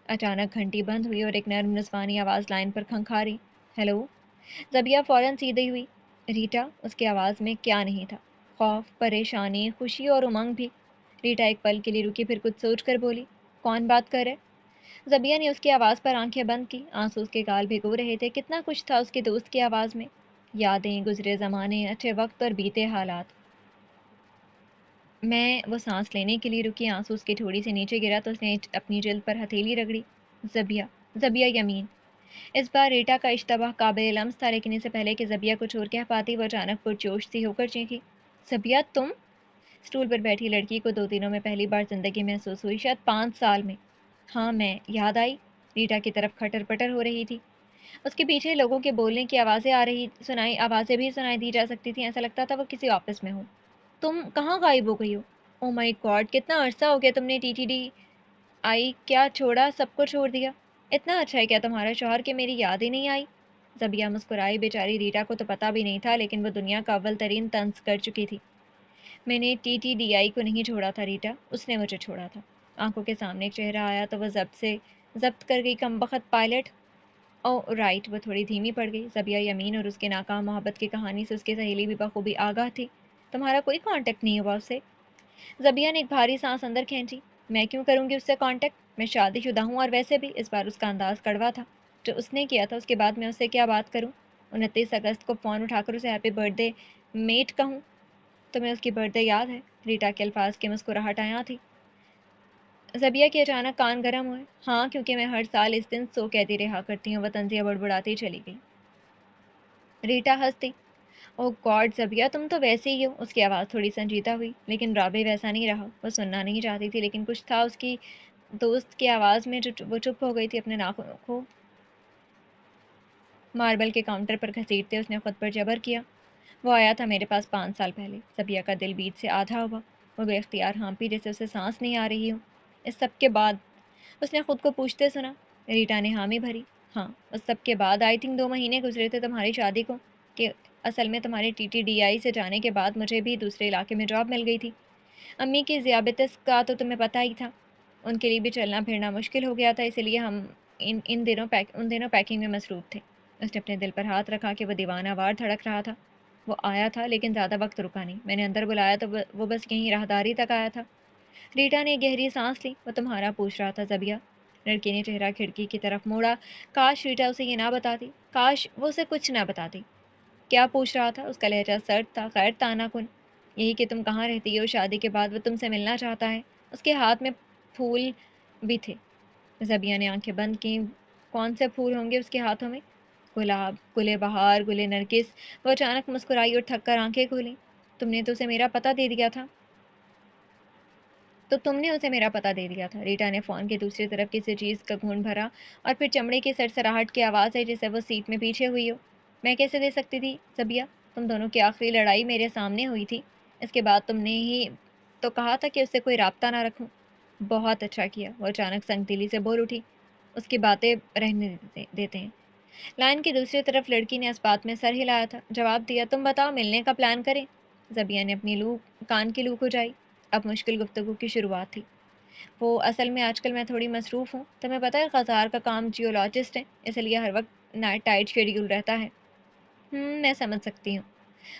اچانک گھنٹی بند ہوئی اور ایک نرم نسوانی آواز لائن پر کھنکھاری، ہیلو۔ زبیہ فوراً سیدھی ہوئی۔ ریٹا؟ اس کی آواز میں کیا نہیں تھا، خوف، پریشانی، خوشی اور امنگ بھی۔ ریٹا ایک پل کے لیے رکی، پھر کچھ سوچ کر بولی، کون بات کر رہے؟ زبیہ نے اس کی آواز پر آنکھیں بند کی، آنسو اس کے گال بھگو رہے تھے۔ کتنا کچھ تھا اس کے دوست کی آواز میں، یادیں، گزرے زمانے، اچھے وقت اور بیتے حالات۔ وہ سانس لینے کے لیے رکی، آنسو اس کی ٹھوڑی سے نیچے گرا تو اس نے اپنی جلد پر ہتھیلی رگڑی۔ زبیہ یمین۔ اس بار ریٹا کا اشتباہ قابل لمس تھا، لیکن اسے پہلے کہ زبیہ کچھ اور کہہ پاتی وہ اچانک پرجوش سی ہو کر چیخی، زبیہ تم؟ اسٹول پر بیٹھی لڑکی کو 2 دنوں میں پہلی بار زندگی محسوس ہوئی، شاید 5 سال میں۔ ہاں میں، یاد آئی؟ ریٹا کی طرف کھٹر پٹر ہو رہی تھی۔ اس کے پیچھے لوگوں کے بولنے کی آوازیں بھی سنائی دی جا سکتی تھیں، ایسا لگتا تھا وہ کسی آفس میں ہو۔ تم کہاں غائب ہو گئی ہو؟ او مائی گاڈ، کتنا عرصہ ہو گیا تم نے ٹی ٹی ڈی آئی کیا چھوڑا، سب کو چھوڑ دیا؟ اتنا اچھا ہے کیا تمہارا شوہر کہ میری یاد ہی نہیں آئی؟ زبیہ مسکرائی، بیچاری ریٹا کو تو پتہ بھی نہیں تھا، لیکن وہ دنیا کا اول ترین طنز کر چکی تھی۔ میں نے ٹی ٹی ڈی آئی کو نہیں چھوڑا تھا ریٹا، اس نے مجھے چھوڑا تھا۔ آنکھوں کے سامنے ایک چہرہ آیا تو وہ ضبط کر گئی، کمبخت پائلٹ۔ او رائٹ، وہ تھوڑی دھیمی پڑ گئی۔ زبیہ یمین اور اس کے ناکام محبت کی کہانی سے اس کی سہیلی بھی بخوبی آگاہ تھی۔ تمہارا کوئی کانٹیکٹ نہیں ہوا اس سے؟ زبیہ نے ایک بھاری سانس اندر کھینچی۔ میں کیوں کروں گی اس سے کانٹیکٹ؟ میں شادی شدہ ہوں، اور ویسے بھی، اس بار اس کا انداز کڑوا تھا، جو اس نے کیا تھا اس کے بعد میں اس سے کیا بات کروں؟ 29 اگست کو فون اٹھا کر اسے ہیپی برتھ ڈے میٹ کہوں؟ تمہیں اس کی برتھ ڈے یاد ہے؟ ریٹا کے الفاظ کی مسکراہٹ آیا تھی۔ زبیہ کے اچانک کان گرم ہوئے۔ ہاں، کیونکہ میں ہر سال اس دن سو قیدی رہا کرتی ہوں، وہ طنزیہ بڑبڑاتی چلی گئی۔ ریٹا ہنس دی۔ او گاڈ زبیہ، تم تو ویسے ہی ہو۔ اس کی آواز تھوڑی سنجیدہ ہوئی، لیکن رابع ویسا نہیں رہا۔ وہ سننا نہیں چاہتی تھی، لیکن کچھ تھا اس کی دوست کی آواز میں جو وہ چپ ہو گئی تھی۔ اپنے ناخنوں کو ماربل کے کاؤنٹر پر گھسیٹتے اس نے خود پر جبر کیا، وہ آیا تھا میرے پاس 5 سال پہلے۔ زبیہ کا دل بیت سے آدھا ہوا، وہ بے اختیار ہانپی جیسے اسے سانس نہیں آ رہی ہو۔ اس سب کے بعد؟ اس نے خود کو پوچھتے سنا۔ ریٹا نے حامی بھری۔ ہاں، اس سب کے بعد آئی تھنک 2 مہینے گزرے تھے تمہاری شادی کو، کہ اصل میں تمہارے TTDI سے جانے کے بعد مجھے بھی دوسرے علاقے میں جاب مل گئی تھی۔ امی کی ذیابیطس کا تو تمہیں پتہ ہی تھا، ان کے لیے بھی چلنا پھرنا مشکل ہو گیا تھا، اسی لیے ہم ان دنوں پیکنگ میں مصروف تھے۔ اس نے اپنے دل پر ہاتھ رکھا کہ وہ دیوانہ وار دھڑک رہا تھا۔ وہ آیا تھا لیکن زیادہ وقت رکا نہیں، میں نے اندر بلایا تو وہ بس یہیں راہداری تک آیا تھا۔ ریٹا نے ایک گہری سانس لی۔ وہ تمہارا پوچھ رہا تھا زبیہ۔ لڑکی نے چہرہ کھڑکی کی طرف موڑا۔ کاش ریٹا اسے یہ نہ بتاتی، کاش وہ اسے کچھ نہ بتاتی۔ کیا پوچھ رہا تھا؟ اس کا لہجہ سرد تھا، غیر طعنہ کن۔ یہی کہ تم کہاں رہتی ہو، شادی کے بعد وہ تم سے ملنا چاہتا ہے۔ اس کے ہاتھ میں پھول بھی تھے۔ زبیہ نے آنکھیں بند کیں۔ کون سے پھول ہوں گے اس کے ہاتھوں میں؟ گلاب، گلے بہار، گلے نرگس۔ وہ اچانک مسکرائی اور تھک کر آنکھیں کھولی۔ تم نے تو اسے میرا پتہ دے دیا تھا۔ ریٹا نے فون کی دوسری طرف کسی چیز کا گھونٹ بھرا اور پھر چمڑے کی سرسراہٹ کی آواز آئی جیسے وہ سیٹ میں پیچھے ہوئی ہو۔ میں کیسے دے سکتی تھی زبیہ؟ تم دونوں کی آخری لڑائی میرے سامنے ہوئی تھی۔ اس کے بعد تم نے ہی تو کہا تھا کہ اس سے کوئی رابطہ نہ رکھوں۔ بہت اچھا کیا، وہ اچانک سنگ دلی سے بول اٹھی۔ اس کی باتیں رہنے دیتے ہیں۔ لائن کی دوسری طرف لڑکی نے اس بات میں سر ہلایا تھا۔ جواب دیا، تم بتاؤ، ملنے کا پلان کریں؟ زبیہ نے اپنی کان کی لو کھجائی۔ اب مشکل گفتگو کی شروعات تھی۔ وہ اصل میں آج کل میں تھوڑی مصروف ہوں، تمہیں پتہ ہے غزار کا کام جیولوجسٹ ہے، اس لیے ہر وقت ٹائٹ شیڈیول رہتا ہے۔ میں سمجھ سکتی ہوں۔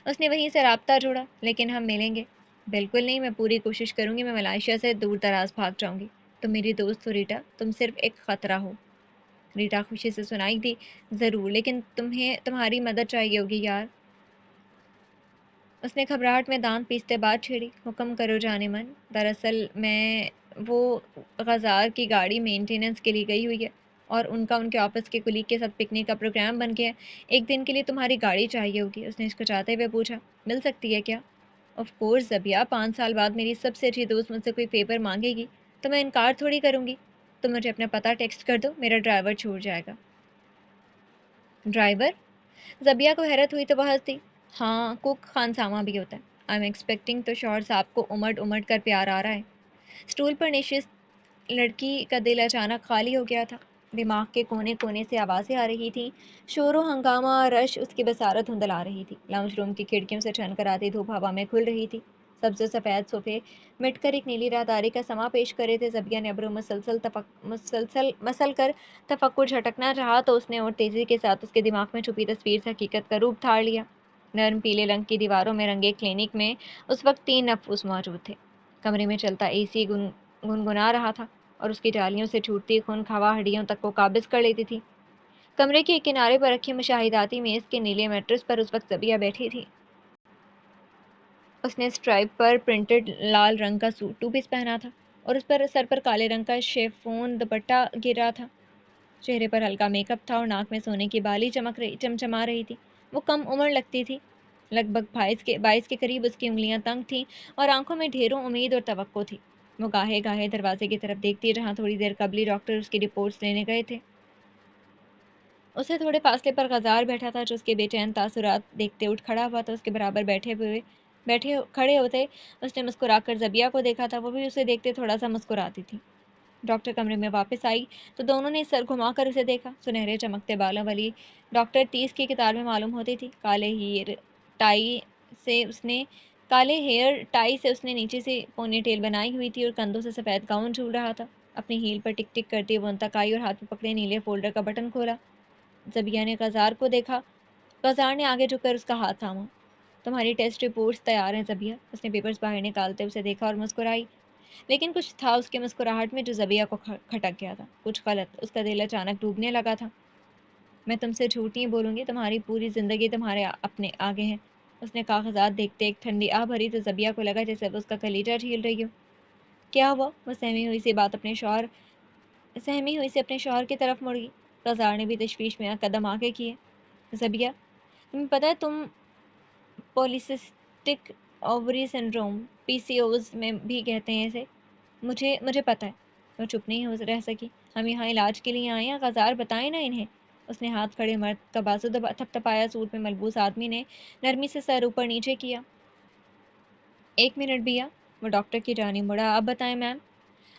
اس نے وہیں سے رابطہ جوڑا۔ لیکن ہم ملیں گے؟ بالکل نہیں، میں پوری کوشش کروں گی، میں ملائیشیا سے دور دراز بھاگ جاؤں گی۔ تم میری دوست ہو ریٹا، تم صرف ایک خطرہ ہو۔ ریٹا خوشی سے سنائی دی، ضرور، لیکن تمہاری مدد چاہیے ہوگی یار۔ اس نے گھبراہٹ میں دانت پیستے بات چھیڑی۔ حکم کرو جانے من۔ دراصل وہ غزار کی گاڑی مینٹیننس کے لیے گئی ہوئی ہے اور ان کے آفس کے کلیگ کے ساتھ پکنک کا پروگرام بن گیا ہے۔ ایک دن کے لیے تمہاری گاڑی چاہیے ہوگی۔ اس نے ہچکچاتے ہوئے پوچھا، مل سکتی ہے کیا؟ آف کورس زبیہ، 5 سال بعد میری سب سے اچھی دوست مجھ سے کوئی فیور مانگے گی تو میں انکار تھوڑی کروں گی۔ تم مجھے اپنا پتہ ٹیکسٹ کر دو، میرا ڈرائیور چھوٹ جائے گا۔ ڈرائیور؟ زبیہ کو حیرت ہوئی تو وہ ہنس دی۔ ہاں، کوک خانسامہ بھی ہوتا ہے۔ آئی ایم ایکسپیکٹنگ تو شوہر صاحب کو امٹ امٹ کر پیار آ رہا ہے۔ اسٹول پر نشست لڑکی کا دل اچانک خالی ہو گیا تھا۔ دماغ کے کونے کونے سے آوازیں آ رہی تھیں، شور و ہنگامہ، رش اس کی بصارت دھندلا رہی تھی۔ لاؤنج روم کی کھڑکیوں سے چھن کر آتی دھوپ ہوا میں کھل رہی تھی۔ سبز و سفید صوفے مٹ کر ایک نیلی راہداری کا سما پیش کرے تھے۔ زبیہ نے ابرو مسل کر تفکر جھٹکنا چاہا تو اس نے اور تیزی کے ساتھ اس کے دماغ میں چھپی تصویر سے حقیقت کا روپ دھار لیا۔ نرم پیلے رنگ کی دیواروں میں رنگے کلینک میں اس وقت 3 نفوس موجود تھے۔ کمرے میں چلتا AC گنگنا رہا تھا اور اس کی جالیوں سے چھوٹتی خون خواہ ہڈیوں تک کو قابض کر لیتی تھی۔ کمرے کے ایک کنارے پر رکھی مشاہداتی میز کے نیلے میٹرس پر اس وقت زبیہ بیٹھی تھی۔ اس نے اسٹرائپ پر پرنٹڈ لال رنگ کا سوٹ 2 پیس پہنا تھا اور اس پر سر پر کالے رنگ کا شیفون دوپٹہ گرا تھا۔ چہرے پر ہلکا میک اپ تھا اور ناک میں سونے کی بالی چمچما رہی تھی۔ وہ کم عمر لگتی تھی، لگ بھگ 22 کے قریب۔ اس کی انگلیاں تنگ تھیں اور آنکھوں میں ڈھیروں امید اور توقع تھی۔ وہ گاہے گاہے دروازے کی طرف دیکھتی جہاں تھوڑی دیر قبل ہی ڈاکٹر اس کی رپورٹس لینے گئے تھے۔ اسے تھوڑے فاصلے پر غزار بیٹھا تھا جو اس کے بے چین تاثرات دیکھتے اٹھ کھڑا ہوا تھا۔ اس کے برابر کھڑے ہوتے اس نے مسکرا کر زبیہ کو دیکھا تھا، وہ بھی اسے دیکھتے تھوڑا سا مسکراتی تھی۔ ڈاکٹر کمرے میں واپس آئی تو دونوں نے سر گھما کر اسے دیکھا۔ سنہرے چمکتے بالوں والی ڈاکٹر 30 کی کتار میں معلوم ہوتی تھی۔ کالے ہیئر ٹائی سے اس نے نیچے سے پونی ٹیل بنائی ہوئی تھی اور کندھوں سے سفید گاؤن جھول رہا تھا۔ اپنی ہیل پر ٹک ٹک کرتی وہ ان تک آئی اور ہاتھ میں پکڑے نیلے فولڈر کا بٹن کھولا۔ زبیہ نے غزار کو دیکھا۔ غزار نے آگے جھک کر اس کا ہاتھ تھاما۔ تمہاری ٹیسٹ رپورٹس تیار ہیں زبیہ۔ اس نے پیپرز باہر نکالتے اسے دیکھا اور مسکرائی، لیکن کچھ تھا اس کے مسکراہٹ میں جو زبیہ کو کھٹک گیا تھا، کچھ غلط۔ اس کا دل اچانک ڈوبنے لگا تھا۔ میں تم سے جھوٹ نہیں بولوں گی، تمہاری پوری زندگی تمہارے اپنے آگے ہے۔ اس نے کاغذات دیکھتے ایک ٹھنڈی آہ بھری تو زبیہ کو لگا جیسے وہ اس کا کلیجہ جھیل رہی ہو۔ کیا ہوا؟ وہ سہمی ہوئی سے اپنے شوہر کی طرف مڑ گئی۔ غزار نے بھی تشویش میں قدم آگے کیے۔ زبیہ، تمہیں پتہ ہے تم پولیسسٹک اووری سنڈروم PCOS میں بھی کہتے ہیں اسے۔ مجھے پتہ ہے۔ وہ چپ نہیں رہ سکی۔ ہم یہاں علاج کے لیے آئے ہیں غزار، بتائیں نا انہیں۔ اس نے ہاتھ کھڑے مرد کا بازو تھپتھپایا۔ سوٹ میں ملبوس آدمی نے نرمی سے سر اوپر نیچے کیا۔ 1 منٹ بھیا۔ وہ ڈاکٹر کی جانب مڑا۔ اب بتائیں میم۔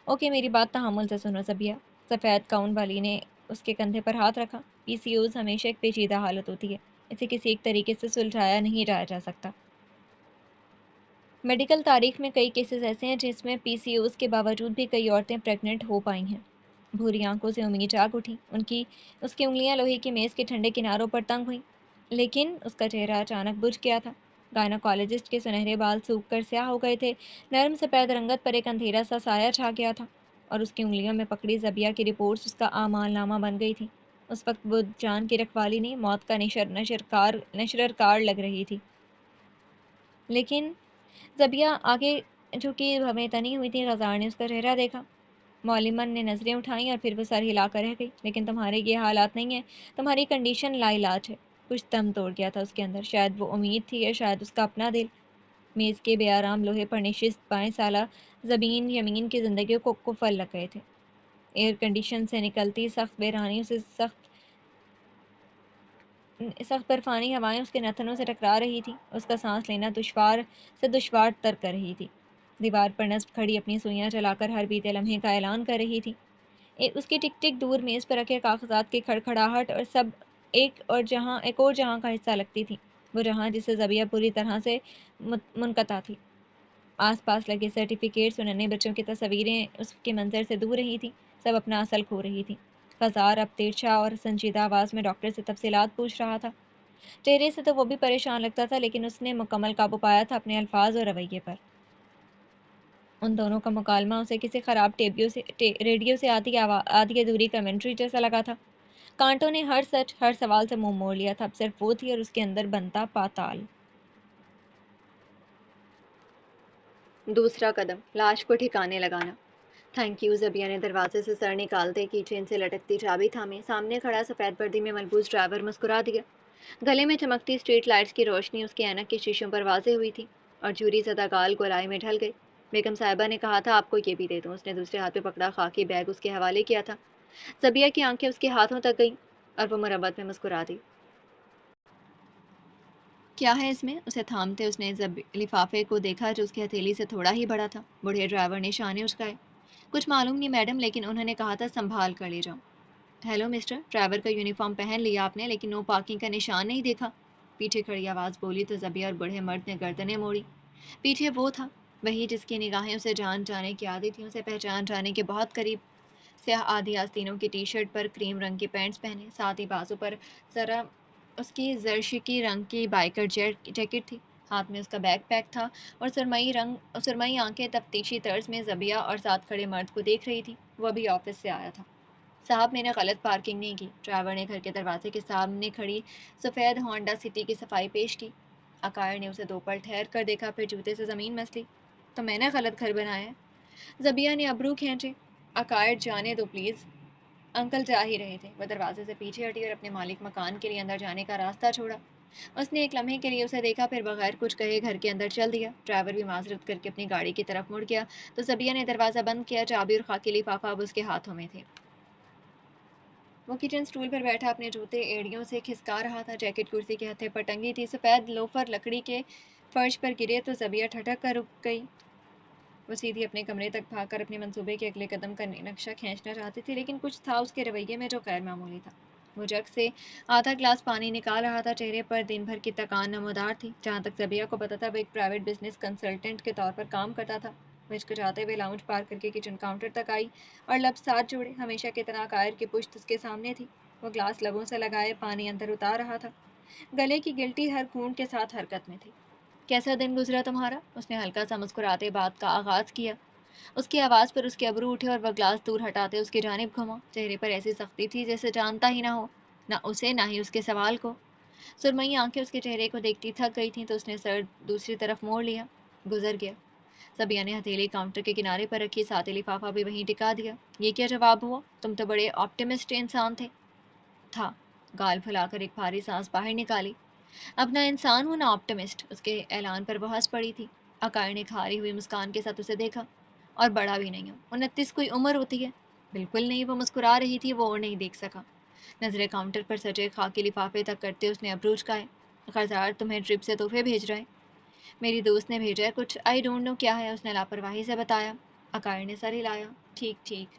اوکے، میری بات تحمل سے سنو زبیہ۔ سفید گاؤن والی نے اس کے کندھے پر ہاتھ رکھا۔ PCOS ہمیشہ ایک پیچیدہ حالت ہوتی ہے۔ اسے کسی ایک طریقے سے سلجھایا نہیں جا سکتا۔ میڈیکل تاریخ میں کئی کیسز ایسے ہیں جس میں پی سی اوز کے باوجود بھی کئی عورتیں پریگننٹ ہو پائی ہیں۔ بھوری آنکھوں سے امید جاگ اٹھی، اس کی انگلیاں لوہے کی میز کے ٹھنڈے کناروں پر تنگ ہوئیں، لیکن اس کا چہرہ اچانک بجھ گیا تھا۔ گائناکالوجسٹ کے سنہرے بال سوکھ کر سیاہ ہو گئے تھے، نرم سفید رنگت پر ایک اندھیرا سا سایہ چھا گیا تھا، اور اس کی انگلیوں میں پکڑی ذبیحہ کی رپورٹس اس کا اعمال نامہ بن گئی تھی۔ اس وقت وہ جان کی رکھوالی نہیں، موت کا نشرر کار لگ رہی تھی۔ لیکن ذبیحہ آگے جھکی بھویں تنی ہوئی تھی۔ غزال نے اس کا چہرہ دیکھا۔ معلمن نے نظریں اٹھائیں اور پھر وہ سر ہلا کر رہ گئی۔ لیکن تمہارے یہ حالات نہیں ہیں، تمہاری کنڈیشن لا علاج ہے۔ کچھ دم توڑ گیا تھا اس کے اندر، شاید وہ امید تھی یا شاید اس کا اپنا دل۔ میز کے بے آرام لوہے پر نشست 22 سالہ زبین یمین کی زندگیوں کو قفل لگ گئے تھے۔ ایئر کنڈیشن سے نکلتی سخت بحرانیوں سے سخت برفانی ہوائیں اس کے نتنوں سے ٹکرا رہی تھی، اس کا سانس لینا دشوار تر کر رہی تھی۔ دیوار پر نصب کھڑی اپنی سوئیاں چلا کر ہر بیتے لمحے کا اعلان کر رہی تھی۔ اس کی ٹک ٹک دور میز پر رکھے کاغذات کی کھڑکھڑاہٹ اور سب ایک اور جہاں کا حصہ لگتی تھی، وہ جہاں جسے ذبیحہ پوری طرح سے منقطع تھی۔ آس پاس لگے سرٹیفکیٹس اور ننھے بچوں کی تصویریں اس کے منظر سے دور رہی تھیں، سب اپنا اصل کھو رہی تھی۔ غزال اب تیرچھا اور سنجیدہ آواز میں ڈاکٹر سے تفصیلات پوچھ رہا تھا۔ چہرے سے تو وہ بھی پریشان لگتا تھا، لیکن اس نے مکمل قابو پایا تھا اپنے الفاظ اور رویے پر۔ ان دونوں کا مکالمہ اسے کسی خراب ریڈیو سے آدھی ادھوری کمنٹری جیسا لگا تھا۔ کانٹوں نے ہر سچ، ہر سوال سے منہ موڑ لیا تھا، اب صرف وہ تھی اور اس کے اندر بنتا پاتال۔ دوسرا قدم، لاش کو ٹھکانے لگانا۔ تھینک یو، زبیہ نے دروازے سے سر نکالتے کی چین سے لٹکتی چابی تھامی۔ سامنے کھڑا سفید وردی میں ملبوس ڈرائیور مسکرا دیا۔ گلے میں چمکتی اسٹریٹ لائٹس کی روشنی اس کے اینک کے شیشوں پر واضح ہوئی تھی، اور جھری زدہ گال گولائی میں ڈھل گئی۔ بیگم صاحبہ نے کہا تھا آپ کو یہ بھی دے دوں۔ اس نے دوسرے ہاتھ پہ پکڑا خاکی بیگ اس کے حوالے کیا تھا۔ زبیہ کی آنکھیں اس کے ہاتھوں تک گئیں اور وہ مربت میں مسکرا دی۔ کیا ہے اس میں؟ اسے تھامتے اس نے لفافے کو دیکھا جو اس کی ہتھیلی سے تھوڑا ہی بڑا تھا۔ بوڑھے ڈرائیور نے شانے اچکائے۔ کچھ معلوم نہیں میڈم، لیکن انہوں نے کہا تھا سنبھال کر لے جاؤ۔ ہیلو مسٹر، ڈرائیور کا یونیفارم پہن لیا آپ نے، لیکن نو پارکنگ کا نشان نہیں دیکھا۔ پیچھے کھڑی آواز بولی تو زبیہ اور بوڑھے مرد نے گردنیں موڑی۔ پیچھے وہ تھا، وہی جس کی نگاہیں اسے جان جانے کی عادی تھیں، اسے پہچان جانے کے بہت قریب۔ سیاہ آدھی آستینوں کی ٹی شرٹ پر کریم رنگ کے پینٹس پہنے، ساتھ ہی بازو پر ذرا اس کی زرشکی رنگ کی بائکر جیکٹ تھی۔ ہاتھ میں اس کا بیک پیک تھا اور سرمئی آنکھیں تفتیشی طرز میں زبیہ اور ساتھ کھڑے مرد کو دیکھ رہی تھی۔ وہ ابھی آفس سے آیا تھا۔ صاحب میں نے غلط پارکنگ نہیں کی۔ ڈرائیور نے گھر کے دروازے کے سامنے کھڑی سفید ہونڈا سٹی کی صفائی پیش کی۔ عقائر نے اسے 2 پل ٹھہر کر دیکھا، پھر جوتے سے زمین مسلی۔ تو میں نے غلط گھر بنایا ہے؟ زبیہ نے ابرو کھینچے۔ عقائر جانے دو پلیز، انکل جا ہی رہے تھے۔ وہ دروازے سے پیچھے ہٹی اور اپنے مالک مکان کے لیے اندر جانے کا راستہ چھوڑا۔ اس نے ایک لمحے کے لیے اسے دیکھا، پھر بغیر کچھ کہے گھر کے اندر چل دیا۔ ڈرائیور بھی معذرت کر کے اپنی گاڑی کی طرف مڑ گیا تو زبیہ نے دروازہ بند کیا۔ چابی اور خاکی لفافہ اب اس کے ہاتھوں میں تھے۔ وہ کچن سٹول پر بیٹھا اپنے جوتے ایڑیوں سے کھسکا رہا تھا۔ جیکٹ کرسی کے ہتھے پر ٹنگی تھی۔ سفید لوفر لکڑی کے فرش پر گرے تو زبیہ ٹھٹک کر رک گئی۔ وہ سیدھی اپنے کمرے تک بھاگ کر اپنے منصوبے کے اگلے قدم کا نقشہ کھینچنا چاہتی تھی، لیکن کچھ تھا اس کے رویے میں جو غیر معمولی تھا۔ وہ جگ سے آدھا گلاس پانی نکال رہا تھا، چہرے پر دن بھر کی تکان نمودار تھی۔ جہاں تک زبیہ کو پتا تھا وہ ایک پرائیویٹ بزنس کنسلٹنٹ کے طور پر کام کرتا تھا۔ وہ ہچکچاتے ہوئے لاؤنج پار کر کے کچن کاؤنٹر تک آئی اور لب ساتھ جوڑے۔ ہمیشہ کی طرح عقائر کی پشت اس کے سامنے تھی۔ وہ گلاس لبوں سے لگائے پانی اندر اتار رہا تھا، گلے کی گلٹی ہر گھونٹ کے ساتھ حرکت میں تھی۔ کیسا دن گزرا تمہارا؟ اس نے ہلکا سا مسکراتے بات کا آغاز کیا۔ اس کی آواز پر اس کے ابرو اٹھے اور وہ گلاس دور ہٹاتے اس کی جانب گھما۔ چہرے پر ایسی سختی تھی جیسے جانتا ہی نہ ہو، نہ اسے نہ ہی اس کے سوال کو۔ سرمئی آنکھیں اس کے چہرے کو دیکھتی تھک گئی تھیں تو اس نے سر دوسری طرف موڑ لیا۔ گزر گیا۔ زبیہ نے ہتھیلی کاؤنٹر کے کنارے پر رکھی، ساتھ ہی لفافہ بھی وہیں ٹکا دیا۔ یہ کیا جواب ہوا؟ تم تو بڑے آپٹمسٹ انسان تھا۔ گال پھلا کر ایک بھاری سانس باہر نکالی۔ اب نہ انسان ہوں نہ آپٹمسٹ، اس کے اعلان پر وہ ہنس پڑی تھی۔ عقائر نے کھاری ہوئی مسکان کے ساتھ اسے دیکھا۔ اور بڑا بھی نہیں ہوں۔ 29 کوئی عمر ہوتی ہے؟ بالکل نہیں، وہ مسکرا رہی تھی، وہ اور نہیں دیکھ سکا۔ نظریں کاؤنٹر پر سجے خاکی لفافے تک کرتے اس نے ابرو چکائے۔ غزال تمہیں ٹرپ سے تحفے بھیج رہا ہے؟ میری دوست نے بھیجا ہے کچھ، آئی ڈونٹ نو کیا ہے، اس نے لاپرواہی سے بتایا۔ عقائر نے سر ہلایا۔ ٹھیک ٹھیک،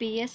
PS,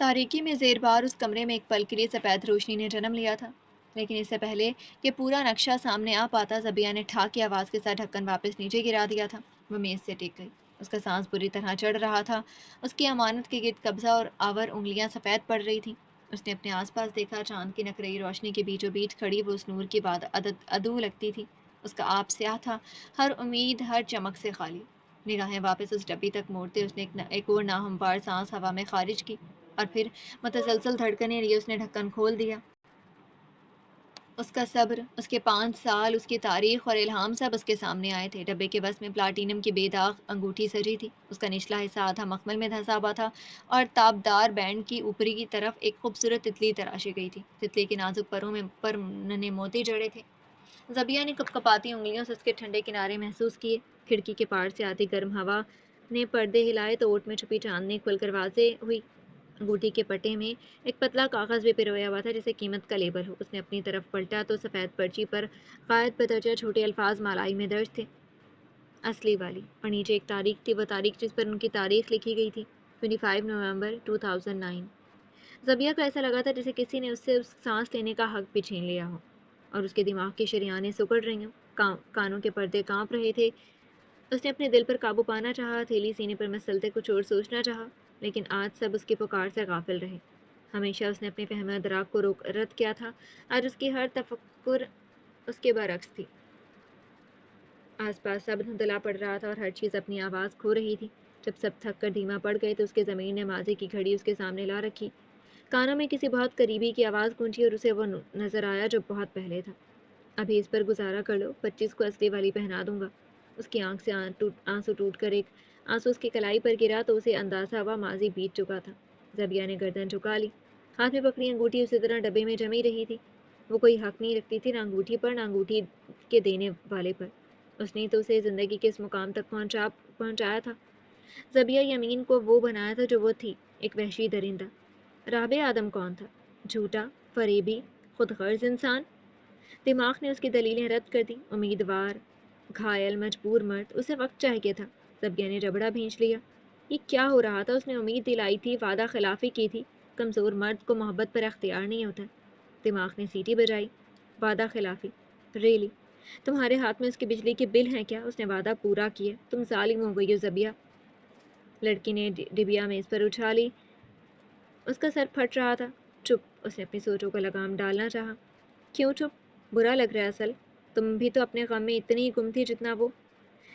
تاریکی میں زیر بار اس کمرے میں ایک پل کے لیے سفید روشنی نے جنم لیا تھا، لیکن اس سے پہلے کہ پورا نقشہ سامنے آ پاتا، زبیہ نے ٹھاک کی آواز کے ساتھ ڈھکن واپس نیچے گرا دیا تھا۔ وہ میز سے ٹک گئی۔ اس کا سانس بری طرح چڑھ رہا تھا۔ اس کی امانت کے گرد قبضہ اور آور انگلیاں سفید پڑ رہی تھیں۔ اس نے اپنے آس پاس دیکھا، چاند کی نقرئی روشنی کے بیچوں بیچ کھڑی وہ اس نور کی بعد عدو لگتی تھی۔ اس کا آپ سیاہ تھا، ہر امید، ہر چمک سے خالی۔ نگاہیں واپس اس ڈبی تک موڑتے اس نے ایک اور ناہموار سانس ہوا میں خارج کی، اور پھر متسلسل دھڑکنیں لیے اس نے ڈھکن کھول دیا۔ اس کا صبر، اس کے 5 سال، اس کی تاریخ اور الہام سب اس کے سامنے آئے تھے۔ ڈبے کے وسط میں پلاٹینم کی بے داغ انگوٹھی سجی تھی۔ اس کا نچلا حصہ آدھا مخمل میں دھنسا ہوا تھا، اور تابدار بینڈ کی اوپری کی طرف ایک خوبصورت تتلی تراشی گئی تھی۔ تتلی کے نازک پروں میں پر ننھے موتی جڑے تھے۔ زبیہ نے کپکپاتی انگلیوں سے اس کے ٹھنڈے کنارے محسوس کیے۔ کھڑکی کے پار سے آتی گرم ہوا نے پردے ہلائے تو اوٹ میں چھپی چاندنی کھل کر واضح ہوئی۔ انگوٹھی کے پٹے میں ایک پتلا کاغذ بھی پرویا ہوا تھا، جیسے قیمت کا لیبل ہو۔ اس نے اپنی طرف پلٹا تو سفید پرچی پر قائد بدرجہ چھوٹے الفاظ مالائی میں درج تھے، اصلی والی، اور نیچے ایک تاریخ تھی، وہ تاریخ جس پر ان کی تاریخ لکھی گئی تھی، 25 نومبر 2009۔ زبیہ کو ایسا لگا تھا جیسے کسی نے اس سے سانس لینے کا حق بھی چھین لیا ہو، اور اس کے دماغ کی شریانیں سکڑ رہی ہوں، کانوں کے پردے کانپ رہے تھے۔ اس نے اپنے دل پر قابو پانا چاہا، ہتھیلی سینے پر مسلتے کچھ اور سوچنا چاہا، لیکن آج سب اس کی پکار سے غافل رہے۔ ہمیشہ اس نے اپنے فہم ادراک کو رد کیا تھا، آج اس کی ہر تفکر اس کے برعکس تھی۔ آس پاس سب دھندلا پڑ رہا تھا اور ہر چیز اپنی آواز کھو رہی تھی۔ جب سب تھک کر دھیما پڑ گئے تو اس کے ضمیر نے ماضی کی گھڑی اس کے سامنے لا رکھی۔ کانوں میں کسی بہت قریبی کی آواز گونجی اور اسے وہ نظر آیا جو بہت پہلے تھا۔ ابھی اس پر گزارا کر لو، 25 کو اصلی والی پہنا دوں گا۔ اس کی آنکھ سے آنسو ٹوٹ کر ایک آنسو اس کی کلائی پر گرا تو اسے اندازہ ہوا ماضی بیت چکا تھا۔ زبیہ نے گردن جھکا لی، ہاتھ میں پکڑی انگوٹھی اسی طرح ڈبے میں جمی رہی تھی۔ وہ کوئی حق نہیں رکھتی تھی، نہ انگوٹھی پر، نہ انگوٹھی کے دینے والے پر۔ اس نے تو اسے زندگی کے اس مقام تک پہنچایا تھا۔ زبیہ یمین کو وہ بنایا تھا جو وہ تھی، ایک وحشی درندہ۔ رابع آدم کون تھا؟ جھوٹا، فریبی، خود غرض انسان۔ دماغ نے اس کی دلیلیں رد کر دی۔ امیدوار، گھائل، مجبور مرد، اسے وقت چاہیے تھا۔ زبیہ نے جبڑا بھینچ لیا۔ یہ کیا ہو رہا تھا؟ اس نے امید دلائی تھی، وعدہ خلافی کی تھی۔ کمزور مرد کو محبت پر اختیار نہیں ہوتا۔ دماغ نے سیٹی بجائی۔ وعدہ خلافی؟ ریلی؟ تمہارے ہاتھ میں اس کے بجلی کے بل ہیں کیا؟ اس نے وعدہ پورا کیا۔ تم ظالم ہو گئی ہو زبیہ۔ لڑکی نے ڈبیا میز پر اچھالی۔ اس کا سر پھٹ رہا تھا۔ چپ، اس نے اپنی سوچوں کو لگام ڈالنا چاہا۔ کیوں چپ؟ برا لگ رہا ہے اصل۔ تم بھی تو اپنے غم میں اتنی ہی گم تھی جتنا وہ۔